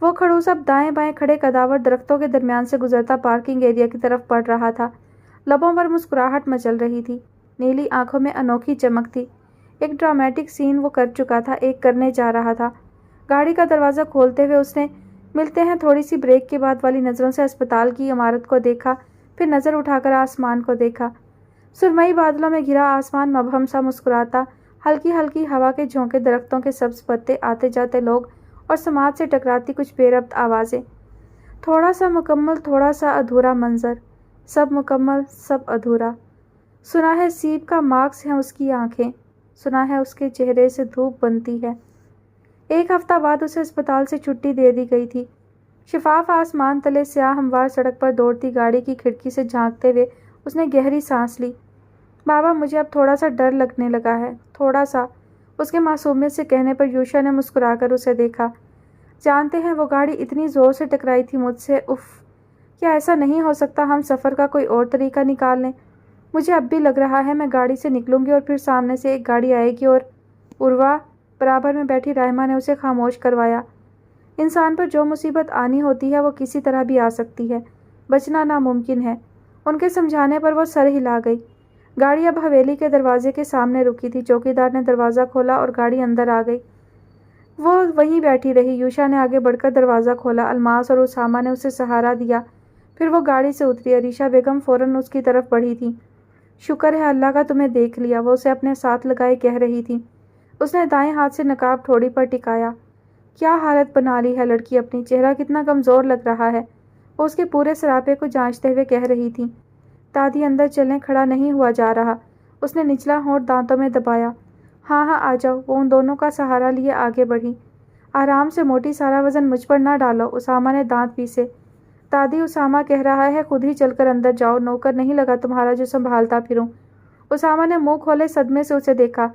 وہ کھڑوس اب دائیں بائیں کھڑے کداور درختوں کے درمیان سے گزرتا پارکنگ ایریا کی طرف بڑھ رہا تھا۔ لبوں پر مسکراہٹ مچل رہی تھی، نیلی آنکھوں میں انوکھی چمک تھی۔ ایک ڈرامیٹک سین وہ کر چکا تھا، ایک کرنے جا رہا تھا۔ گاڑی کا دروازہ کھولتے ہوئے اس نے ملتے ہیں تھوڑی سی بریک کے بعد والی نظروں سے اسپتال کی عمارت کو دیکھا، پھر نظر اٹھا کر آسمان کو دیکھا۔ سرمئی بادلوں میں گھرا آسمان مبہم سا مسکراتا، ہلکی ہلکی ہوا کے جھونکے، درختوں کے سبز پتے، آتے جاتے لوگ اور سماج سے ٹکراتی کچھ بے ربط آوازیں۔ تھوڑا سا مکمل، تھوڑا سا ادھورا منظر، سب مکمل، سب ادھورا۔ سنا ہے سیب کا مارکس ہیں اس کی آنکھیں، سنا ہے اس کے چہرے سے دھوپ بنتی ہے۔ ایک ہفتہ بعد اسے اسپتال سے چھٹی دے دی گئی تھی۔ شفاف آسمان تلے سیاہ ہموار سڑک پر دوڑتی گاڑی کی کھڑکی سے جھانکتے ہوئے اس نے گہری سانس لی۔ بابا مجھے اب تھوڑا سا ڈر لگنے لگا ہے، تھوڑا سا۔ اس کے معصومیت سے کہنے پر یوشا نے مسکرا کر اسے دیکھا۔ جانتے ہیں وہ گاڑی اتنی زور سے ٹکرائی تھی مجھ سے، اف، کیا ایسا نہیں ہو سکتا ہم سفر کا کوئی اور طریقہ نکال لیں؟ مجھے اب بھی لگ رہا ہے میں گاڑی سے نکلوں گی اور پھر سامنے سے ایک گاڑی آئے گی اور عروہ، برابر میں بیٹھی رحمہ نے اسے خاموش کروایا۔ انسان پر جو مصیبت آنی ہوتی ہے وہ کسی طرح بھی آ سکتی ہے، بچنا ناممکن ہے۔ ان کے سمجھانے پر وہ سر ہلا گئی۔ گاڑی اب حویلی کے دروازے کے سامنے رکی تھی۔ چوکیدار نے دروازہ کھولا اور گاڑی اندر آ گئی۔ وہ وہیں بیٹھی رہی۔ یوشا نے آگے بڑھ کر دروازہ کھولا۔ الماس اور اسامہ نے اسے سہارا دیا، پھر وہ گاڑی سے اتری۔ عریشہ بیگم فوراً اس کی طرف بڑھی تھی۔ شکر ہے اللہ کا تمہیں دیکھ لیا، وہ اسے اپنے ساتھ لگائے کہہ رہی تھی۔ اس نے دائیں ہاتھ سے نقاب ٹھوڑی پر ٹکایا۔ کیا حالت بنا لی ہے لڑکی اپنی، چہرہ کتنا کمزور لگ رہا ہے، وہ اس کے پورے سراپے کو جانچتے ہوئے کہہ رہی تھی۔ دادی اندر چلیں، کھڑا نہیں ہوا جا رہا۔ اس نے نچلا ہونٹ دانتوں میں دبایا۔ ہاں ہاں آ جاؤ۔ وہ ان دونوں کا سہارا لیے آگے بڑھی۔ آرام سے موٹی، سارا وزن مجھ پر نہ ڈالو، اسامہ نے دانت پیسے۔ دادی اسامہ کہہ رہا ہے خود ہی چل کر اندر جاؤ، نوکر نہیں لگا تمہارا جو سنبھالتا پھروں۔ اسامہ نے منہ کھولے صدمے سے اسے دیکھا۔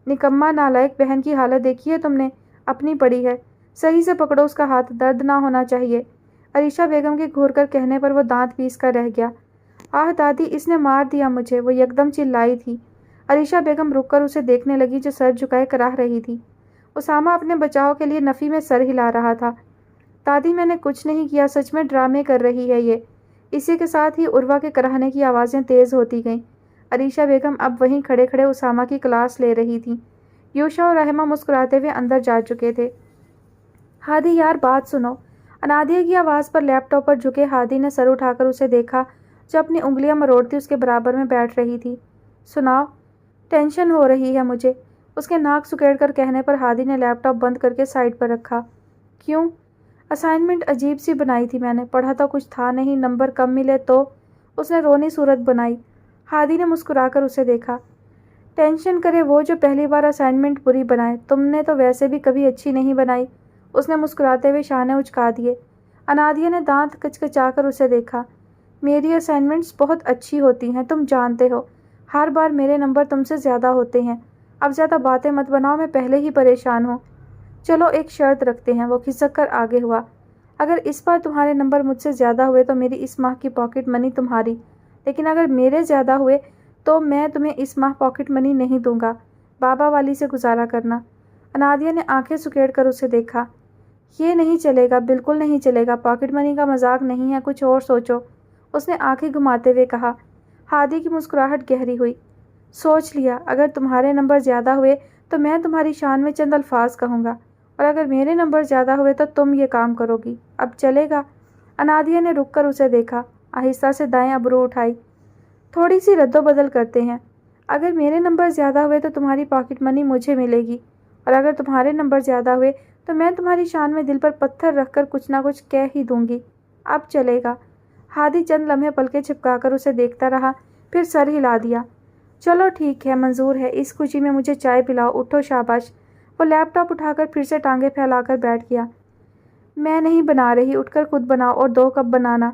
نکما نالائق بہن کی حالت دیکھی ہے تم نے؟ اپنی پڑی ہے، صحیح سے پکڑو اس کا ہاتھ، درد نہ ہونا چاہیے۔ عریشہ بیگم کے گھور کر کہنے پر وہ دانت پیس کر رہ گیا۔ آہ دادی، اس نے مار دیا مجھے، وہ یکدم چلائی تھی۔ عریشہ بیگم رک کر اسے دیکھنے لگی جو سر جھکائے کراہ رہی تھی۔ اسامہ اپنے بچاؤ کے لیے نفی میں سر ہلا رہا تھا۔ دادی میں نے کچھ نہیں کیا، سچ میں ڈرامے کر رہی ہے یہ۔ اسی کے ساتھ ہی عروہ کے کراہنے کی آوازیں تیز ہوتی گئیں۔ عریشہ بیگم اب وہیں کھڑے کھڑے اسامہ کی کلاس لے رہی تھیں۔ یوشا اور رحمہ مسکراتے ہوئے اندر جا چکے تھے۔ ہادی یار بات سنو۔ انادیہ کی آواز پر لیپ ٹاپ پر جھکے ہادی نے سر اٹھا کر اسے دیکھا جو اپنی انگلیاں مروڑتی اس کے برابر میں بیٹھ رہی تھی۔ سناؤ۔ ٹینشن ہو رہی ہے مجھے، اس کے ناک سکیڑ کر کہنے پر ہادی نے لیپ ٹاپ بند کر کے سائڈ پر رکھا۔ کیوں؟ اسائنمنٹ عجیب سی بنائی تھی میں نے، پڑھا تو کچھ تھا نہیں، نمبر کم ملے تو۔ اس نے رونی صورت بنائی۔ ہادی نے مسکرا کر اسے دیکھا۔ ٹینشن کرے وہ جو پہلی بار اسائنمنٹ بری بنائے، تم نے تو ویسے بھی کبھی اچھی نہیں بنائی۔ اس نے مسکراتے ہوئے شانے اچکا دیے۔ انادیہ نے دانت کچکچا کر اسے دیکھا۔ میری اسائنمنٹس بہت اچھی ہوتی ہیں، تم جانتے ہو، ہر بار میرے نمبر تم سے زیادہ ہوتے ہیں۔ اب زیادہ باتیں مت بناؤ، میں پہلے ہی پریشان ہوں۔ چلو ایک شرط رکھتے ہیں، وہ کھسک کر آگے ہوا۔ اگر اس بار تمہارے نمبر مجھ سے زیادہ ہوئے تو میری اس ماہ کی پاکٹ منی تمہاری، لیکن اگر میرے زیادہ ہوئے تو میں تمہیں اس ماہ پاکٹ منی نہیں دوں گا، بابا والی سے گزارا کرنا۔ انادیہ نے آنکھیں سکیڑ کر اسے دیکھا۔ یہ نہیں چلے گا، بالکل نہیں چلے گا، پاکٹ منی کا مذاق نہیں ہے، کچھ اور سوچو۔ اس نے آنکھیں گھماتے ہوئے کہا۔ ہادی کی مسکراہٹ گہری ہوئی۔ سوچ لیا، اگر تمہارے نمبر زیادہ ہوئے تو تو میں تمہاری شان میں چند الفاظ کہوں گا، اور اگر میرے نمبر زیادہ ہوئے تو تم یہ کام کرو گی۔ اب چلے گا؟ انادیہ نے رک کر اسے دیکھا، آہستہ سے دائیں ابرو اٹھائی۔ تھوڑی سی رد و بدل کرتے ہیں۔ اگر میرے نمبر زیادہ ہوئے تو تمہاری پاکٹ منی مجھے ملے گی، اور اگر تمہارے نمبر زیادہ ہوئے تو میں تمہاری شان میں دل پر پتھر رکھ کر کچھ نہ کچھ کہہ ہی دوں گی۔ اب چلے گا؟ ہادی چند لمحے پلکیں چھپکا کر اسے دیکھتا رہا، پھر سر ہلا دیا۔ چلو ٹھیک ہے، منظور ہے، اس خوشی میں مجھے چائے پلاؤ، اٹھو شاباش۔ وہ لیپ ٹاپ اٹھا کر پھر سے ٹانگیں پھیلا کر بیٹھ گیا۔ میں نہیں بنا رہی، اٹھ کر خود بناؤ، اور 2 کپ بنانا۔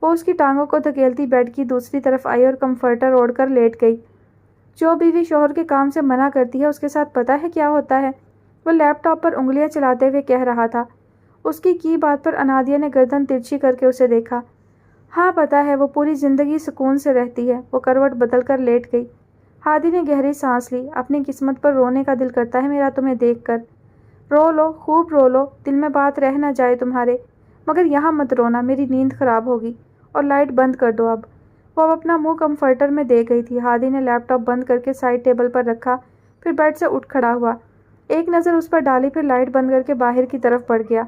وہ اس کی ٹانگوں کو دھکیلتی بیڈ کی دوسری طرف آئی اور کمفرٹر اوڑھ کر لیٹ گئی۔ جو بیوی شوہر کے کام سے منع کرتی ہے اس کے ساتھ پتہ ہے کیا ہوتا ہے؟ وہ لیپ ٹاپ پر انگلیاں چلاتے ہوئے کہہ رہا تھا۔ اس کی بات پر انادیہ نے گردن ترچھی کر کے اسے دیکھا۔ ہاں پتہ ہے، وہ پوری زندگی سکون سے رہتی ہے۔ وہ کروٹ بدل کر لیٹ گئی۔ ہادی نے گہری سانس لی۔ اپنی قسمت پر رونے کا دل کرتا ہے میرا تمہیں دیکھ کر۔ رو لو، خوب رو لو، دل میں بات رہ نہ جائے تمہارے، مگر یہاں مت رونا، میری نیند خراب ہوگی، اور لائٹ بند کر دو اب۔ وہ اب اپنا منہ کمفرٹر میں دے گئی تھی۔ ہادی نے لیپ ٹاپ بند کر کے سائڈ ٹیبل پر رکھا، پھر بیڈ سے اٹھ کھڑا ہوا، ایک نظر اس پر ڈالی، پھر لائٹ بند کر کے باہر کی طرف بڑھ گیا۔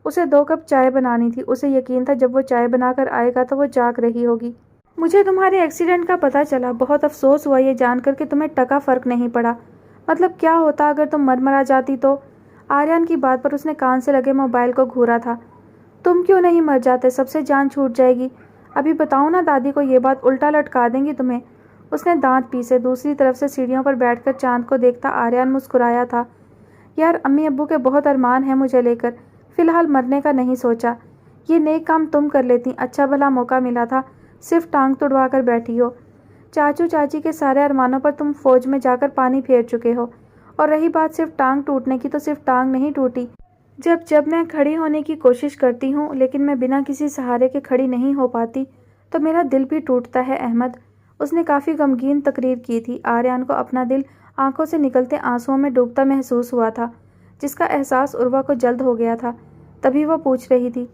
اسے 2 کپ چائے بنانی تھی۔ اسے یقین تھا جب وہ چائے بنا کر آئے گا تو وہ جاگ رہی ہوگی۔ مجھے تمہارے ایکسیڈنٹ کا پتہ چلا، بہت افسوس ہوا یہ جان کر کہ تمہیں ٹکا فرق نہیں پڑا۔ مطلب کیا ہوتا اگر تم مرا جاتی تو؟ آریان کی بات پر اس نے کان سے لگے موبائل کو گھورا تھا۔ تم کیوں نہیں مر جاتے؟ سب سے جان چھوٹ جائے گی۔ ابھی بتاؤں نا دادی کو یہ بات، الٹا لٹکا دیں گی تمہیں۔ اس نے دانت پیسے۔ دوسری طرف سے سیڑھیوں پر بیٹھ کر چاند کو دیکھتا آریان مسکرایا تھا۔ یار امی ابو کے بہت ارمان ہیں مجھے لے کر، فی الحال مرنے کا نہیں سوچا۔ یہ نیک کام تم کر لیتی، اچھا بھلا موقع ملا تھا، صرف ٹانگ تڑوا کر بیٹھی ہو۔ چاچو چاچی کے سارے ارمانوں پر تم فوج میں جا کر پانی پھیر چکے ہو، اور رہی بات صرف ٹانگ ٹوٹنے کی، تو صرف ٹانگ نہیں ٹوٹی۔ جب میں کھڑی ہونے کی کوشش کرتی ہوں لیکن میں بنا کسی سہارے کے کھڑی نہیں ہو پاتی تو میرا دل بھی ٹوٹتا ہے احمد۔ اس نے کافی غمگین تقریر کی تھی۔ آریان کو اپنا دل آنکھوں سے نکلتے آنسوؤں میں ڈوبتا محسوس ہوا تھا، جس کا احساس عروہ کو جلد ہو گیا تھا۔ تبھی وہ پوچھ رہی تھی،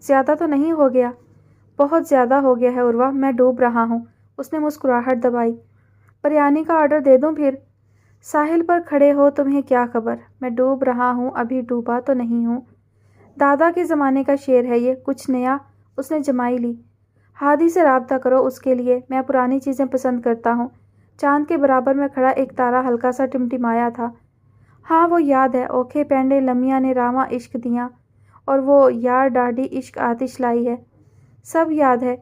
زیادہ تو نہیں ہو گیا؟ بہت زیادہ ہو گیا ہے عروہ، میں ڈوب رہا ہوں۔ اس نے مسکراہٹ دبائی۔ بریانی کا آرڈر دے دوں پھر؟ ساحل پر کھڑے ہو، تمہیں کیا خبر؟ میں ڈوب رہا ہوں، ابھی ڈوبا تو نہیں ہوں۔ دادا کے زمانے کا شعر ہے یہ، کچھ نیا؟ اس نے جمائی لی۔ ہادی سے رابطہ کرو اس کے لیے، میں پرانی چیزیں پسند کرتا ہوں۔ چاند کے برابر میں کھڑا ایک تارا ہلکا سا ٹمٹمایا تھا۔ ہاں وہ یاد ہے، اوکھے پینڈے لمیاں نے راواں عشق دیاں، اور وہ یار ڈاڈی عشق آتش لائی ہے، سب یاد ہے۔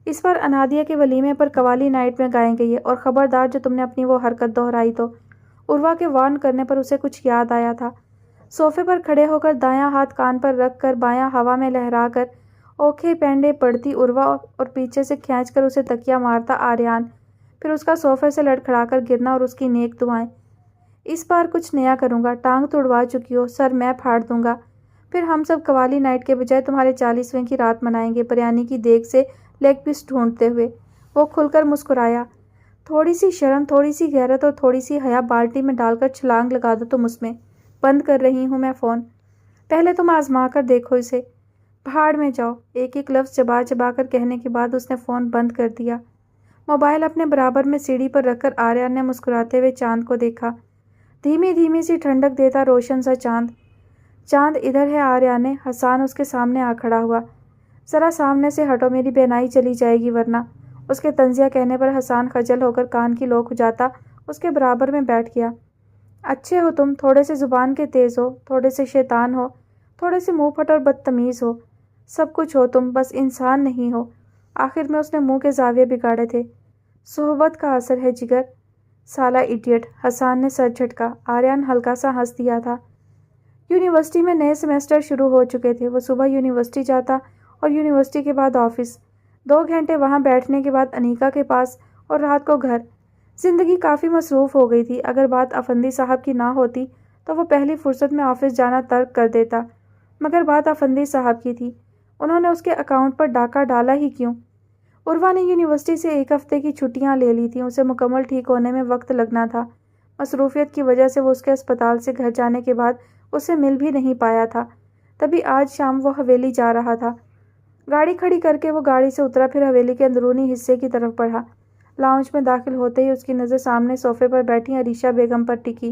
اس بار انادیہ کے ولیمے پر قوالی نائٹ میں گائیں گئی ہے، اور خبردار جو تم نے اپنی وہ حرکت دہرائی تو۔ عروہ کے وارن کرنے پر اسے کچھ یاد آیا تھا۔ صوفے پر کھڑے ہو کر دایاں ہاتھ کان پر رکھ کر بایاں ہوا میں لہرا کر اوکھے پینڈے پڑھتی عروہ، اور پیچھے سے کھینچ کر اسے تکیہ مارتا آریان، پھر اس کا صوفے سے لڑکھڑا کر گرنا اور اس کی نیک دعائیں۔ اس بار کچھ نیا کروں گا، ٹانگ توڑوا چکی ہو، سر میں پھاڑ دوں گا، پھر ہم سب قوالی نائٹ کے بجائے تمہارے 40ویں کی رات منائیں گے، بریانی کی دیگ سے لیگ پیس ڈھونڈتے ہوئے۔ وہ کھل کر مسکرایا۔ تھوڑی سی شرم، تھوڑی سی غیرت اور تھوڑی سی حیا بالٹی میں ڈال کر چھلانگ لگا دو تم اس میں۔ بند کر رہی ہوں میں فون، پہلے تم آزما کر دیکھو اسے۔ پہاڑ میں جاؤ، ایک ایک لفظ چبا چبا کر کہنے کے بعد اس نے فون بند کر دیا۔ موبائل اپنے برابر میں سیڑھی پر رکھ کر آریان نے مسکراتے ہوئے چاند کو دیکھا۔ دھیمی دھیمی سی ٹھنڈک دیتا روشن سا چاند۔ چاند ادھر ہے آریان نے۔ حسان اس کے سامنے آ کھڑا ہوا۔ ذرا سامنے سے ہٹو، میری بینائی چلی جائے گی ورنہ۔ اس کے طنزیہ کہنے پر حسان خجل ہو کر کان کی لو کھجاتا اس کے برابر میں بیٹھ گیا۔ اچھے ہو تم، تھوڑے سے زبان کے تیز ہو، تھوڑے سے شیطان ہو، تھوڑے سے منہ پھٹ اور بدتمیز ہو، سب کچھ ہو تم، بس انسان نہیں ہو۔ آخر میں اس نے منہ کے زاویے بگاڑے تھے۔ صحبت کا اثر ہے جگر، سالہ ایڈیٹ۔ حسان نے سر جھٹکا۔ آریان ہلکا سا ہنس دیا تھا۔ یونیورسٹی میں نئے سیمسٹر شروع ہو چکے تھے۔ وہ صبح یونیورسٹی جاتا اور یونیورسٹی کے بعد آفس، 2 گھنٹے وہاں بیٹھنے کے بعد انیکا کے پاس، اور رات کو گھر۔ زندگی کافی مصروف ہو گئی تھی۔ اگر بات افندی صاحب کی نہ ہوتی تو وہ پہلی فرصت میں آفس جانا ترک کر دیتا، مگر بات افندی صاحب کی تھی۔ انہوں نے اس کے اکاؤنٹ پر ڈاکہ ڈالا ہی کیوں؟ عروہ نے یونیورسٹی سے 1 ہفتے کی چھٹیاں لے لی تھیں۔ اسے مکمل ٹھیک ہونے میں وقت لگنا تھا۔ مصروفیت کی وجہ سے وہ اس کے اسپتال سے گھر جانے کے بعد اسے مل بھی نہیں پایا تھا۔ تبھی آج شام وہ حویلی جا رہا تھا۔ گاڑی کھڑی کر کے وہ گاڑی سے اترا، پھر حویلی کے اندرونی حصے کی طرف بڑھا۔ لاؤنج میں داخل ہوتے ہی اس کی نظر سامنے صوفے پر بیٹھی عریشہ بیگم پر ٹکی۔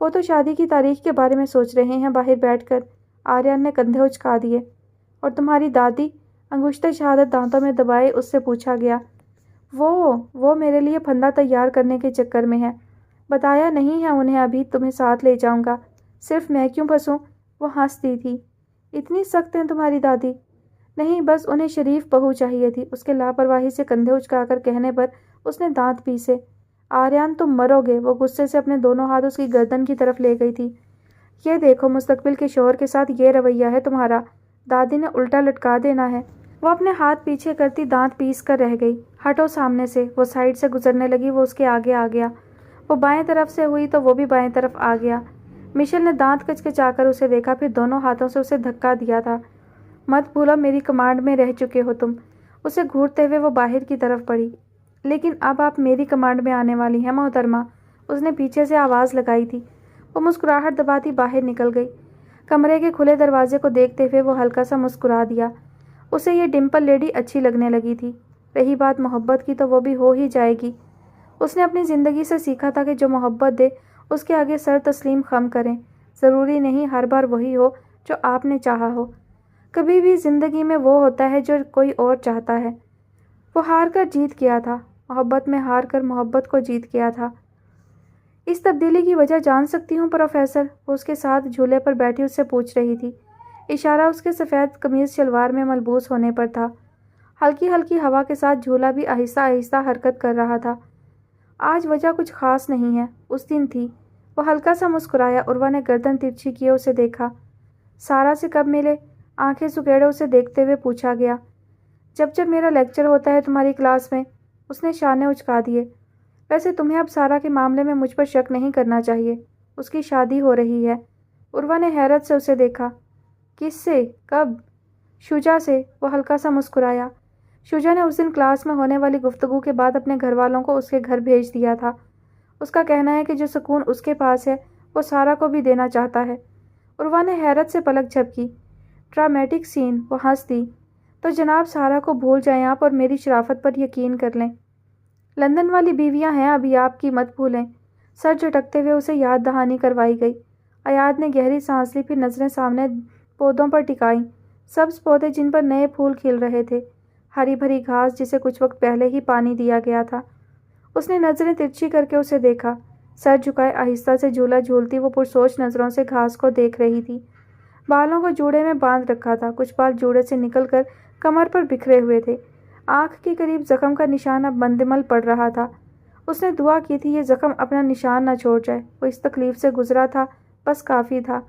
وہ تو شادی کی تاریخ کے بارے میں سوچ رہے ہیں باہر بیٹھ کر، آریان نے کندھے اچکا دیے۔ اور تمہاری دادی؟ انگشتِ شہادت دانتوں میں دبائے اس سے پوچھا گیا۔ وہ میرے لیے پھندا تیار کرنے کے چکر میں ہے، بتایا نہیں ہے انہیں ابھی، تمہیں ساتھ لے جاؤں گا، صرف میں کیوں پھنسوں؟ وہ ہنس دی تھی۔ اتنی سخت ہیں تمہاری دادی؟ نہیں، بس انہیں شریف بہو چاہیے تھی۔ اس کے لاپرواہی سے کندھے اچکا کر کہنے پر اس نے دانت پیسے۔ آریان تم مرو گے، وہ غصے سے اپنے دونوں ہاتھ اس کی گردن کی طرف لے گئی تھی۔ یہ دیکھو، مستقبل کے شوہر کے ساتھ یہ رویہ ہے تمہارا، دادی نے الٹا لٹکا دینا ہے۔ وہ اپنے ہاتھ پیچھے کرتی دانت پیس کر رہ گئی۔ ہٹو سامنے سے، وہ سائڈ سے گزرنے لگی، وہ اس کے آگے آ گیا۔ وہ بائیں طرف سے ہوئی تو وہ بھی بائیں طرف آ گیا۔ مشیل نے دانت کچکچا کر اسے دیکھا، پھر دونوں ہاتھوں سے اسے دھکا دیا تھا۔ مت بھولو میری کمانڈ میں رہ چکے ہو تم۔ اسے گھورتے ہوئے وہ باہر کی طرف بڑھی۔ لیکن اب آپ میری کمانڈ میں آنے والی ہیں محترمہ، اس نے پیچھے سے آواز لگائی تھی۔ وہ مسکراہٹ دباتی باہر نکل گئی۔ کمرے کے کھلے دروازے کو دیکھتے ہوئے وہ ہلکا سا مسکرا دیا۔ اسے یہ ڈمپل لیڈی اچھی لگنے لگی تھی۔ رہی بات محبت کی تو وہ بھی ہو ہی جائے گی۔ اس نے اپنی زندگی سے سیکھا تھا کہ جو محبت دے اس کے آگے سر تسلیم خم کریں۔ ضروری نہیں ہر بار وہی ہو جو آپ نے چاہا ہو، کبھی بھی زندگی میں وہ ہوتا ہے جو کوئی اور چاہتا ہے۔ وہ ہار کر جیت گیا تھا، محبت میں ہار کر محبت کو جیت گیا تھا۔ اس تبدیلی کی وجہ جان سکتی ہوں پروفیسر؟ وہ اس کے ساتھ جھولے پر بیٹھی اس سے پوچھ رہی تھی۔ اشارہ اس کے سفید قمیض شلوار میں ملبوس ہونے پر تھا۔ ہلکی ہلکی ہوا کے ساتھ جھولا بھی آہستہ آہستہ حرکت کر رہا تھا۔ آج وجہ کچھ خاص نہیں ہے، اس دن تھی۔ وہ ہلکا سا مسکرایا۔ عروہ نے گردن ترچھی کیے اسے دیکھا۔ سارا سے کب ملے؟ آنکھیں سکیڑے اسے دیکھتے ہوئے پوچھا گیا۔ جب میرا لیکچر ہوتا ہے تمہاری کلاس میں، اس نے شانے اچکا دیے۔ ویسے تمہیں اب سارا کے معاملے میں مجھ پر شک نہیں کرنا چاہیے، اس کی شادی ہو رہی ہے۔ عروہ نے حیرت سے اسے دیکھا۔ کس سے؟ کب؟ شجا سے، وہ ہلکا سا مسکرایا۔ شجا نے اس دن کلاس میں ہونے والی گفتگو کے بعد اپنے گھر والوں کو اس کے گھر بھیج دیا تھا۔ اس کا کہنا ہے کہ جو سکون اس کے پاس ہے وہ سارا کو بھی دینا چاہتا ہے۔ عروہ نے حیرت سے پلک جھپکی۔ ڈرامیٹک سین، وہ ہنس دی۔ تو جناب سارا کو بھول جائیں آپ اور میری شرافت پر یقین کر لیں۔ لندن والی بیویاں ہیں ابھی آپ کی، مت بھولیں۔ سر جھٹکتے ہوئے اسے یاد دہانی کروائی گئی۔ ایاد نے گہری سانس لی، پھر نظریں سامنے پودوں پر ٹکائیں۔ سبز پودے جن پر نئے پھول کھل رہے تھے، ہری بھری گھاس جسے کچھ وقت پہلے ہی پانی دیا گیا تھا۔ اس نے نظریں ترچھی کر کے اسے دیکھا۔ سر جھکائے آہستہ سے جھولا جھولتی وہ پرسوچ نظروں سے گھاس کو دیکھ رہی تھی۔ بالوں کو جوڑے میں باندھ رکھا تھا، کچھ بال جوڑے سے نکل کر کمر پر بکھرے ہوئے تھے۔ آنکھ کے قریب زخم کا نشان اب مندمل پڑ رہا تھا۔ اس نے دعا کی تھی یہ زخم اپنا نشان نہ چھوڑ جائے۔ وہ اس تکلیف سے گزرا تھا، بس کافی تھا۔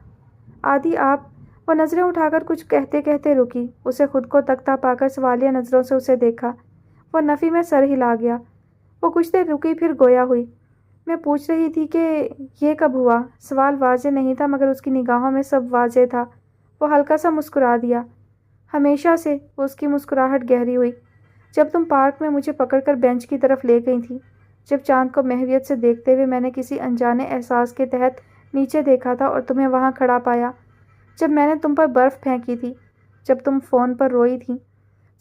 آدی آپ، وہ نظریں اٹھا کر کچھ کہتے کہتے رکی۔ اسے خود کو تکتا پا کر سوالیہ نظروں سے اسے دیکھا۔ وہ نفی میں سر ہلا گیا۔ وہ کچھ دیر رکی، پھر گویا ہوئی۔ میں پوچھ رہی تھی کہ یہ کب ہوا؟ سوال واضح نہیں تھا مگر اس کی نگاہوں میں سب واضح تھا۔ وہ ہلکا سا مسکرا دیا۔ ہمیشہ سے، وہ اس کی مسکراہٹ گہری ہوئی۔ جب تم پارک میں مجھے پکڑ کر بینچ کی طرف لے گئی تھی، جب چاند کو محویت سے دیکھتے ہوئے میں نے کسی انجانے احساس کے تحت نیچے دیکھا تھا اور تمہیں وہاں کھڑا پایا، جب میں نے تم پر برف پھینکی تھی، جب تم فون پر روئی تھی،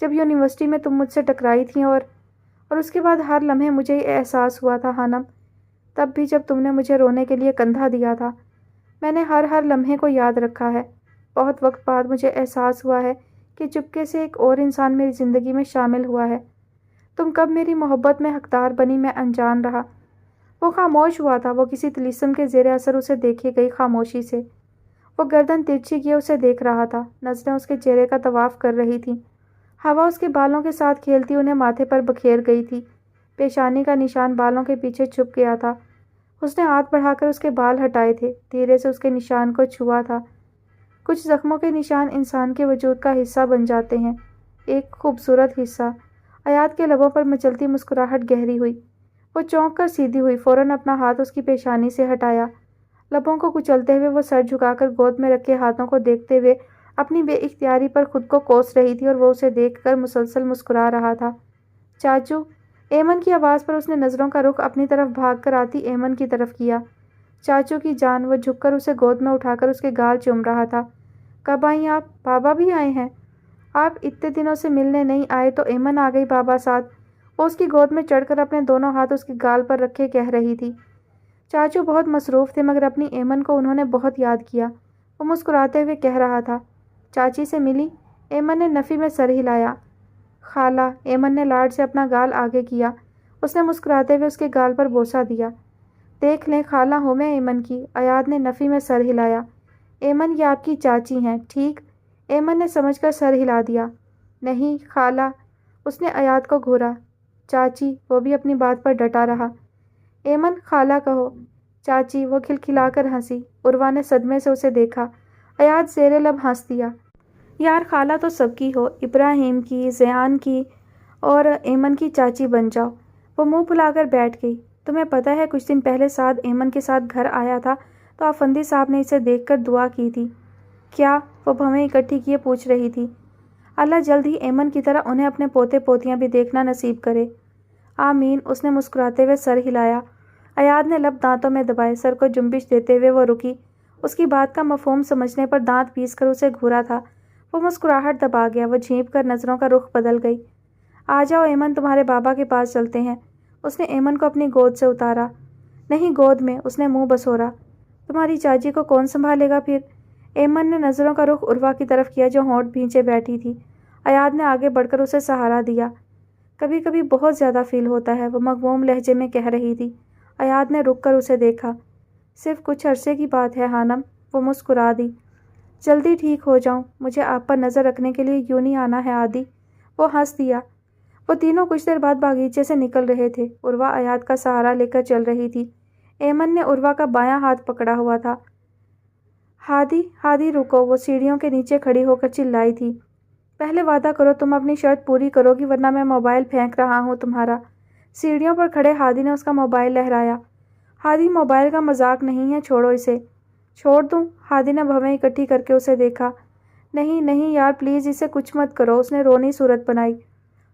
جب یونیورسٹی میں تم مجھ سے ٹکرائی تھیں اور اس کے بعد ہر لمحے مجھے یہ احساس ہوا تھا ہانم، تب بھی جب تم نے مجھے رونے کے لیے کندھا دیا تھا، میں نے ہر لمحے کو یاد رکھا ہے۔ بہت وقت بعد مجھے احساس ہوا ہے کہ چپکے سے ایک اور انسان میری زندگی میں شامل ہوا ہے۔ تم کب میری محبت میں حقدار بنی میں انجان رہا۔ وہ خاموش ہوا تھا۔ وہ کسی طلسم کے زیر اثر اسے دیکھے گئی خاموشی سے۔ وہ گردن ترچھی کیے اسے دیکھ رہا تھا۔ نظریں اس کے چہرے کا طواف کر رہی تھیں۔ ہوا اس کے بالوں کے ساتھ کھیلتی انہیں ماتھے پر بکھیر گئی تھی۔ پیشانی کا نشان بالوں کے پیچھے چھپ گیا تھا۔ اس نے ہاتھ بڑھا کر اس کے بال ہٹائے تھے، دھیرے سے اس کے نشان کو چھوا تھا۔ کچھ زخموں کے نشان انسان کے وجود کا حصہ بن جاتے ہیں، ایک خوبصورت حصہ۔ ایاد کے لبوں پر مچلتی مسکراہٹ گہری ہوئی۔ وہ چونک کر سیدھی ہوئی، فوراً اپنا ہاتھ اس کی پیشانی سے ہٹایا۔ لبوں کو کچلتے ہوئے وہ سر جھکا کر گود میں رکھے ہاتھوں کو دیکھتے ہوئے اپنی بے اختیاری پر خود کو کوس رہی تھی اور وہ اسے دیکھ کر مسلسل مسکرا رہا تھا۔ چاچو، ایمن کی آواز پر اس نے نظروں کا رخ اپنی طرف بھاگ کر آتی ایمن کی طرف کیا۔ چاچو کی جان، وہ جھک کر اسے گود میں اٹھا کر اس کے گال چوم رہا تھا۔ کب آئیں آپ؟ بابا بھی آئے ہیں؟ آپ اتنے دنوں سے ملنے نہیں آئے تو ایمن آ گئی بابا ساتھ۔ وہ اس کی گود میں چڑھ کر اپنے دونوں ہاتھ اس کے گال پر رکھے کہہ رہی تھی۔ چاچو بہت مصروف تھے مگر اپنی ایمن کو انہوں نے بہت یاد کیا۔ وہ مسکراتے ہوئے کہہ رہا تھا، چاچی سے ملی؟ ایمن نے نفی میں سر ہلایا۔ خالہ، ایمن نے لاڈ سے اپنا گال آگے کیا۔ اس نے مسکراتے ہوئے اس کے گال پر بوسہ دیا۔ دیکھ لیں خالہ ہوں میں ایمن کی۔ ایاد نے نفی میں سر ہلایا۔ ایمن یہ آپ کی چاچی ہیں، ٹھیک؟ ایمن نے سمجھ کر سر ہلا دیا۔ نہیں خالہ۔ اس نے ایاد کو گھورا۔ چاچی، وہ بھی اپنی بات پر ڈٹا رہا۔ ایمن خالہ کہو۔ چاچی، وہ کھلکھلا کر ہنسی۔ عروہ نے صدمے سے اسے دیکھا۔ ایاد زیر لب ہنس دیا۔ یار خالہ تو سب کی ہو، ابراہیم کی، زیان کی اور ایمن کی چاچی بن جاؤ۔ وہ منہ پھلا کر بیٹھ گئی۔ تمہیں پتہ ہے کچھ دن پہلے سعد ایمن کے ساتھ گھر آیا تھا تو افندی صاحب نے اسے دیکھ کر دعا کی تھی۔ کیا؟ وہ بھویں اکٹھی کیے پوچھ رہی تھی۔ اللہ جلد ہی ایمن کی طرح انہیں اپنے پوتے پوتیاں بھی دیکھنا نصیب کرے۔ آمین۔ اس نے مسکراتے ہوئے سر ہلایا۔ ایاد نے لب دانتوں میں دبائے، سر کو جنبش دیتے ہوئے وہ رکی۔ اس کی بات کا مفہوم سمجھنے پر دانت پیس کر اسے گھورا تھا۔ وہ مسکراہٹ دبا گیا۔ وہ جھینپ کر نظروں کا رخ بدل گئی۔ آ جاؤ ایمن، تمہارے بابا کے پاس چلتے ہیں۔ اس نے ایمن کو اپنی گود سے اتارا۔ نہیں گود میں، اس نے منہ بسورا۔ تمہاری چاچی کو کون سنبھالے گا پھر؟ ایمن نے نظروں کا رخ عروہ کی طرف کیا جو ہونٹ بھینچے بیٹھی تھی۔ ایاد نے آگے بڑھ کر اسے سہارا دیا۔ کبھی کبھی بہت زیادہ فیل ہوتا ہے، وہ مغموم لہجے میں کہہ رہی تھی۔ ایاد نے رک کر اسے دیکھا۔ صرف کچھ عرصے کی بات ہے ہانم۔ وہ مسکرا دی۔ جلدی ٹھیک ہو جاؤں، مجھے آپ پر نظر رکھنے کے لیے یوں نہیں آنا ہے عادی۔ وہ ہنس دیا۔ وہ تینوں کچھ دیر بعد باغیچے سے نکل رہے تھے۔ عروہ ایاد کا سہارا لے کر چل رہی تھی۔ ایمن نے عروہ کا بایاں ہاتھ پکڑا ہوا تھا۔ ہادی، ہادی رکو، وہ سیڑھیوں کے نیچے کھڑی ہو کر چلائی تھی۔ پہلے وعدہ کرو تم اپنی شرط پوری کرو گی ورنہ میں موبائل پھینک رہا ہوں تمہارا۔ سیڑھیوں پر کھڑے ہادی نے اس کا موبائل لہرایا۔ ہادی، موبائل کا مذاق نہیں ہے، چھوڑو اسے۔ چھوڑ دوں؟ ہادی نے بھویں اکٹھی کر کے اسے دیکھا۔ نہیں نہیں یار پلیز اسے کچھ مت کرو، اس نے رونی صورت بنائی۔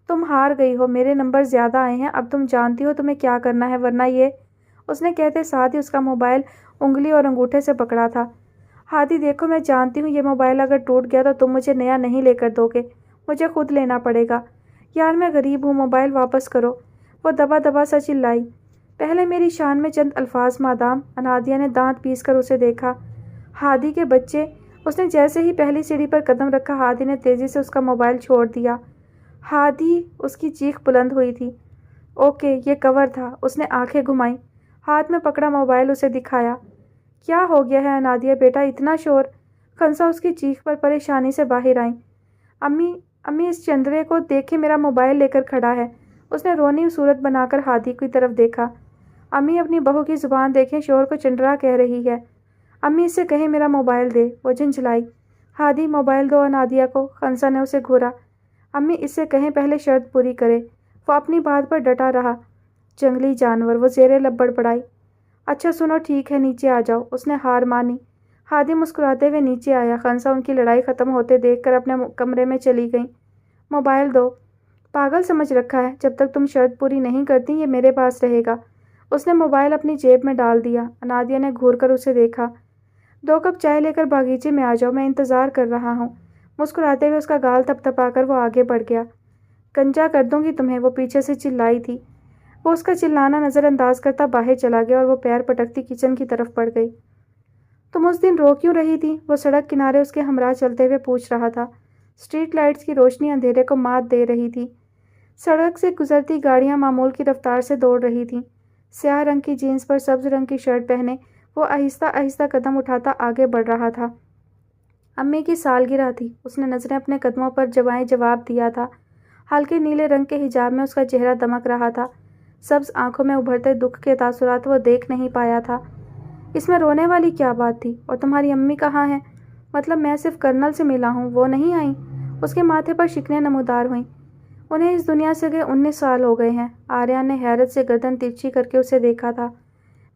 تم ہار گئی ہو، میرے نمبر زیادہ آئے ہیں، اب تم جانتی ہو تمہیں کیا کرنا ہے ورنہ یہ… اس نے کہتے ساتھ ہی اس کا موبائل انگلی اور انگوٹھے سے پکڑا تھا۔ ہادی دیکھو میں جانتی ہوں یہ موبائل اگر ٹوٹ گیا تو تم مجھے نیا نہیں لے کر دو گے، مجھے خود لینا پڑے گا۔ یار میں غریب ہوں، موبائل واپس کرو۔ وہ دبا دبا سا چلائی۔ پہلے میری شان میں چند الفاظ مادام۔ انادیہ نے دانت پیس کر اسے دیکھا۔ ہادی کے بچے۔ اس نے جیسے ہی پہلی سیڑھی پر قدم رکھا ہادی نے تیزی سے اس کا موبائل چھوڑ دیا۔ ہادی، اس کی چیخ بلند ہوئی تھی۔ اوکے، یہ کور تھا۔ اس نے آنکھیں گھمائیں، ہاتھ میں پکڑا موبائل اسے دکھایا۔ کیا ہو گیا ہے انادیہ بیٹا، اتنا شور؟ خنسا اس کی چیخ پر پریشانی سے باہر آئیں۔ امی، امی اس چندرے کو دیکھیں، میرا موبائل لے کر کھڑا ہے۔ اس نے رونی صورت بنا کر ہادی کی طرف دیکھا۔ امی اپنی بہو کی زبان دیکھیں، شوہر کو چندرا کہہ رہی ہے۔ امی اس سے کہیں میرا موبائل دے۔ وہ جھنجھلائی۔ ہادی موبائل دو انادیہ کو۔ خنسا نے اسے گھورا۔ امی اس سے کہیں پہلے شرط پوری کرے۔ وہ اپنی بات پر ڈٹا رہا۔ جنگلی جانور، وہ زیر لب بڑبڑائی۔ اچھا سنو ٹھیک ہے، نیچے آ جاؤ۔ اس نے ہار مانی۔ ہادی مسکراتے ہوئے نیچے آیا۔ خنسا ان کی لڑائی ختم ہوتے دیکھ کر اپنے کمرے میں چلی گئیں۔ موبائل دو۔ پاگل سمجھ رکھا ہے، جب تک تم شرط پوری نہیں کرتی یہ میرے پاس رہے گا۔ اس نے موبائل اپنی جیب میں ڈال دیا۔ انادیہ نے گھور کر اسے دیکھا۔ 2 کپ چائے لے کر باغیچے میں آ جاؤ، میں انتظار کر رہا ہوں۔ مسکراتے ہوئے اس کا گال تپ تپا کر وہ آگے بڑھ گیا۔ گنجا کر دوں گی تمہیں، وہ پیچھے سے چلائی تھی۔ وہ اس کا چلانا نظر انداز کرتا باہر چلا گیا اور وہ پیر پٹکتی کچن کی طرف بڑھ گئی۔ تم اس دن رو کیوں رہی تھی؟ وہ سڑک کنارے اس کے ہمراہ چلتے ہوئے پوچھ رہا تھا۔ اسٹریٹ لائٹس کی روشنی اندھیرے کو مات دے رہی تھی۔ سڑک سے گزرتی گاڑیاں معمول کی رفتار سے دوڑ رہی تھیں۔ سیاہ رنگ کی جینس پر سبز رنگ کی شرٹ پہنے وہ آہستہ آہستہ قدم اٹھاتا آگے بڑھ رہا تھا۔ امی کی سالگرہ تھی۔ اس نے نظریں اپنے قدموں پر جمائے جواب دیا تھا۔ ہلکے نیلے رنگ کے حجاب میں اس کا چہرہ دمک رہا تھا۔ سبز آنکھوں میں ابھرتے دکھ کے تاثرات وہ دیکھ نہیں پایا تھا۔ اس میں رونے والی کیا بات تھی؟ اور تمہاری امی کہاں ہیں؟ مطلب میں صرف کرنل سے ملا ہوں، وہ نہیں آئیں؟ اس کے ماتھے پر شکنیں نمودار ہوئیں۔ انہیں اس دنیا سے گئے 19 سال ہو گئے ہیں۔ آریان نے حیرت سے گردن ترچھی کر کے اسے دیکھا تھا۔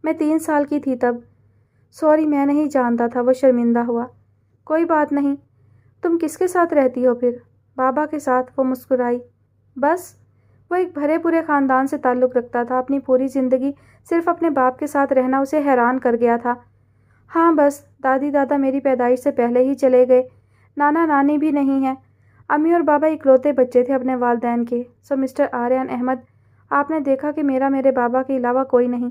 میں 3 سال کی تھی تب۔ سوری میں نہیں جانتا تھا، وہ شرمندہ ہوا۔ کوئی بات نہیں۔ تم کس کے ساتھ رہتی ہو پھر؟ بابا کے ساتھ، وہ مسکرائی۔ بس؟ وہ ایک بھرے پورے خاندان سے تعلق رکھتا تھا، اپنی پوری زندگی صرف اپنے باپ کے ساتھ رہنا اسے حیران کر گیا تھا۔ ہاں بس، دادی دادا میری پیدائش سے پہلے ہی چلے گئے، نانا نانی بھی نہیں ہیں۔ امی اور بابا اکلوتے بچے تھے اپنے والدین کے۔ سو مسٹر آریان احمد، آپ نے دیکھا کہ میرے بابا کے علاوہ کوئی نہیں۔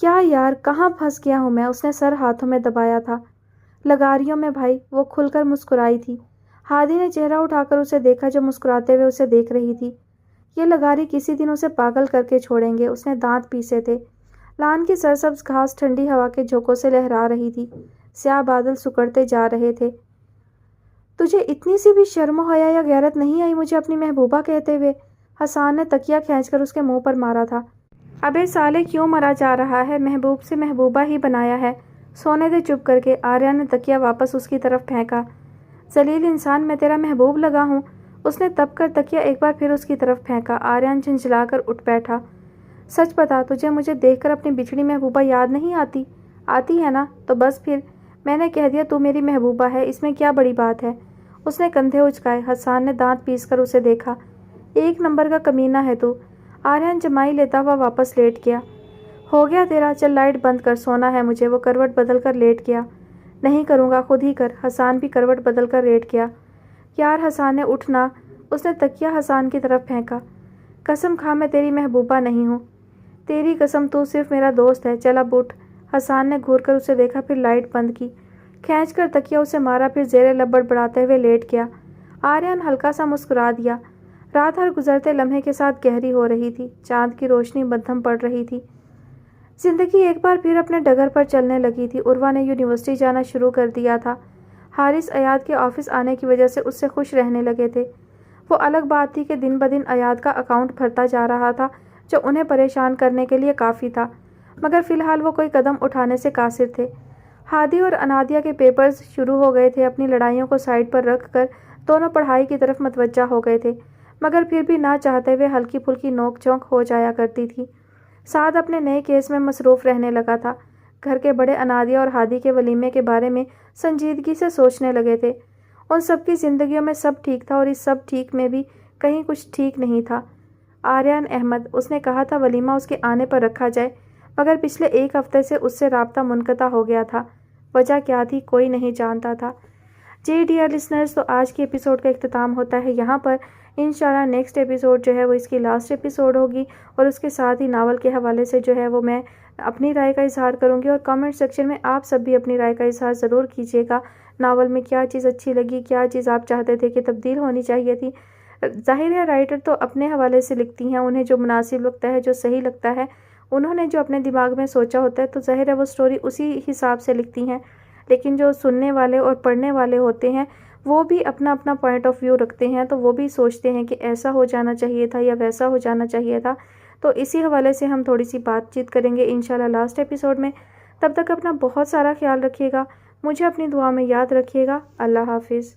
کیا یار، کہاں پھنس گیا ہوں میں؟ اس نے سر ہاتھوں میں دبایا تھا۔ لگا رہی ہوں میں بھائی، وہ کھل کر مسکرائی تھی۔ ہادی نے چہرہ اٹھا کر اسے دیکھا جو مسکراتے ہوئے اسے دیکھ رہی تھی۔ یہ لگاری کسی دن اسے پاگل کر کے چھوڑیں گے۔ اس نے دانت پیسے تھے۔ لان کی سرسبز گھاس ٹھنڈی ہوا کے جھونکوں سے لہرا رہی تھی۔ سیاہ بادل سکڑتے جا رہے تھے۔ تجھے اتنی سی بھی شرم و حیا یا غیرت نہیں آئی مجھے اپنی محبوبہ کہتے ہوئے؟ حسان نے تکیہ کھینچ کر اس کے منہ پر مارا تھا۔ ابے سالے، کیوں مرا جا رہا ہے؟ محبوب سے محبوبہ ہی بنایا ہے۔ سونے دے چپ کر کے۔ آریان نے تکیہ واپس اس کی طرف پھینکا۔ ذلیل انسان، میں تیرا محبوب لگا ہوں؟ اس نے تپ کر تکیہ ایک بار پھر اس کی طرف پھینکا۔ آریان جھنجھلا کر اٹھ بیٹھا۔ سچ بتا، تجھے مجھے دیکھ کر اپنی بچھڑی محبوبہ یاد نہیں آتی؟ آتی ہے نا؟ تو بس پھر میں نے کہہ دیا تو میری محبوبہ ہے، اس میں کیا بڑی بات ہے؟ اس نے کندھے اچکائے۔ حسان نے دانت پیس کر اسے دیکھا۔ ایک نمبر کا کمینہ ہے تو۔ آریان جمائی لیتا ہوا واپس لیٹ گیا۔ ہو گیا تیرا، چل لائٹ بند کر، سونا ہے مجھے۔ وہ کروٹ بدل کر لیٹ گیا۔ نہیں کروں گا، خود ہی کر۔ حسان بھی کروٹ بدل کر لیٹ گیا۔ یار حسان نے اٹھنا۔ اس نے تکیہ حسان کی طرف پھینکا۔ قسم کھا میں تیری محبوبہ نہیں ہوں۔ تیری قسم، تو صرف میرا دوست ہے۔ چل اب اٹھ۔ حسان نے گھور کر اسے دیکھا، پھر لائٹ بند کی۔ کھینچ کر تکیہ اسے مارا، پھر زیر لب بڑبڑاتے ہوئے لیٹ گیا۔ آریان ہلکا سا مسکرا دیا۔ رات ہر گزرتے لمحے کے ساتھ گہری ہو رہی تھی۔ چاند کی روشنی مدھم پڑ رہی تھی۔ زندگی ایک بار پھر اپنے ڈگر پر چلنے لگی تھی۔ عروہ نے یونیورسٹی جانا شروع کر دیا تھا۔ حارث ایاد کے آفس آنے کی وجہ سے اس سے خوش رہنے لگے تھے۔ وہ الگ بات تھی کہ دن بدن ایاد کا اکاؤنٹ بھرتا جا رہا تھا جو انہیں پریشان کرنے کے لیے کافی تھا، مگر فی الحال وہ کوئی قدم اٹھانے سے قاصر تھے۔ ہادی اور انادیہ کے پیپرز شروع ہو گئے تھے۔ اپنی لڑائیوں کو سائڈ پر رکھ کر دونوں پڑھائی کی طرف متوجہ ہو گئے تھے، مگر پھر بھی نہ چاہتے ہوئے ہلکی پھلکی نوک جھونک ہو جایا کرتی تھی۔ سعد اپنے نئے کیس میں مصروف رہنے لگا تھا۔ گھر کے بڑے انادیہ اور ہادی کے ولیمے کے بارے میں سنجیدگی سے سوچنے لگے تھے۔ ان سب کی زندگیوں میں سب ٹھیک تھا اور اس سب ٹھیک میں بھی کہیں کچھ ٹھیک نہیں تھا۔ آریان احمد، اس نے کہا تھا ولیمہ اس کے آنے پر رکھا جائے، مگر پچھلے ایک ہفتے سے اس سے رابطہ منقطع ہو گیا تھا۔ وجہ کیا تھی کوئی نہیں جانتا تھا۔ جی ڈیئر لسنرز، تو آج کے ایپیسوڈ کا اختتام ہوتا ہے یہاں پر۔ انشاءاللہ نیکسٹ ایپیسوڈ جو ہے وہ اس کی لاسٹ ایپیسوڈ ہوگی، اور اس کے ساتھ ہی ناول کے حوالے سے جو ہے وہ میں اپنی رائے کا اظہار کروں گی، اور کامنٹ سیکشن میں آپ سب بھی اپنی رائے کا اظہار ضرور کیجیے گا۔ ناول میں کیا چیز اچھی لگی، کیا چیز آپ چاہتے تھے کہ تبدیل ہونی چاہیے تھی۔ ظاہر ہے رائٹر تو اپنے حوالے سے لکھتی ہیں، انہیں جو مناسب لگتا ہے، جو صحیح لگتا ہے، انہوں نے جو اپنے دماغ میں سوچا ہوتا ہے، تو ظاہر ہے وہ سٹوری اسی حساب سے لکھتی ہیں۔ لیکن جو سننے والے اور پڑھنے والے ہوتے ہیں وہ بھی اپنا اپنا پوائنٹ آف ویو رکھتے ہیں، تو وہ بھی سوچتے ہیں کہ ایسا ہو جانا چاہیے تھا یا ویسا ہو جانا چاہیے تھا۔ تو اسی حوالے سے ہم تھوڑی سی بات چیت کریں گے انشاءاللہ لاسٹ ایپیسوڈ میں۔ تب تک اپنا بہت سارا خیال رکھیے گا، مجھے اپنی دعا میں یاد رکھیے گا۔ اللہ حافظ۔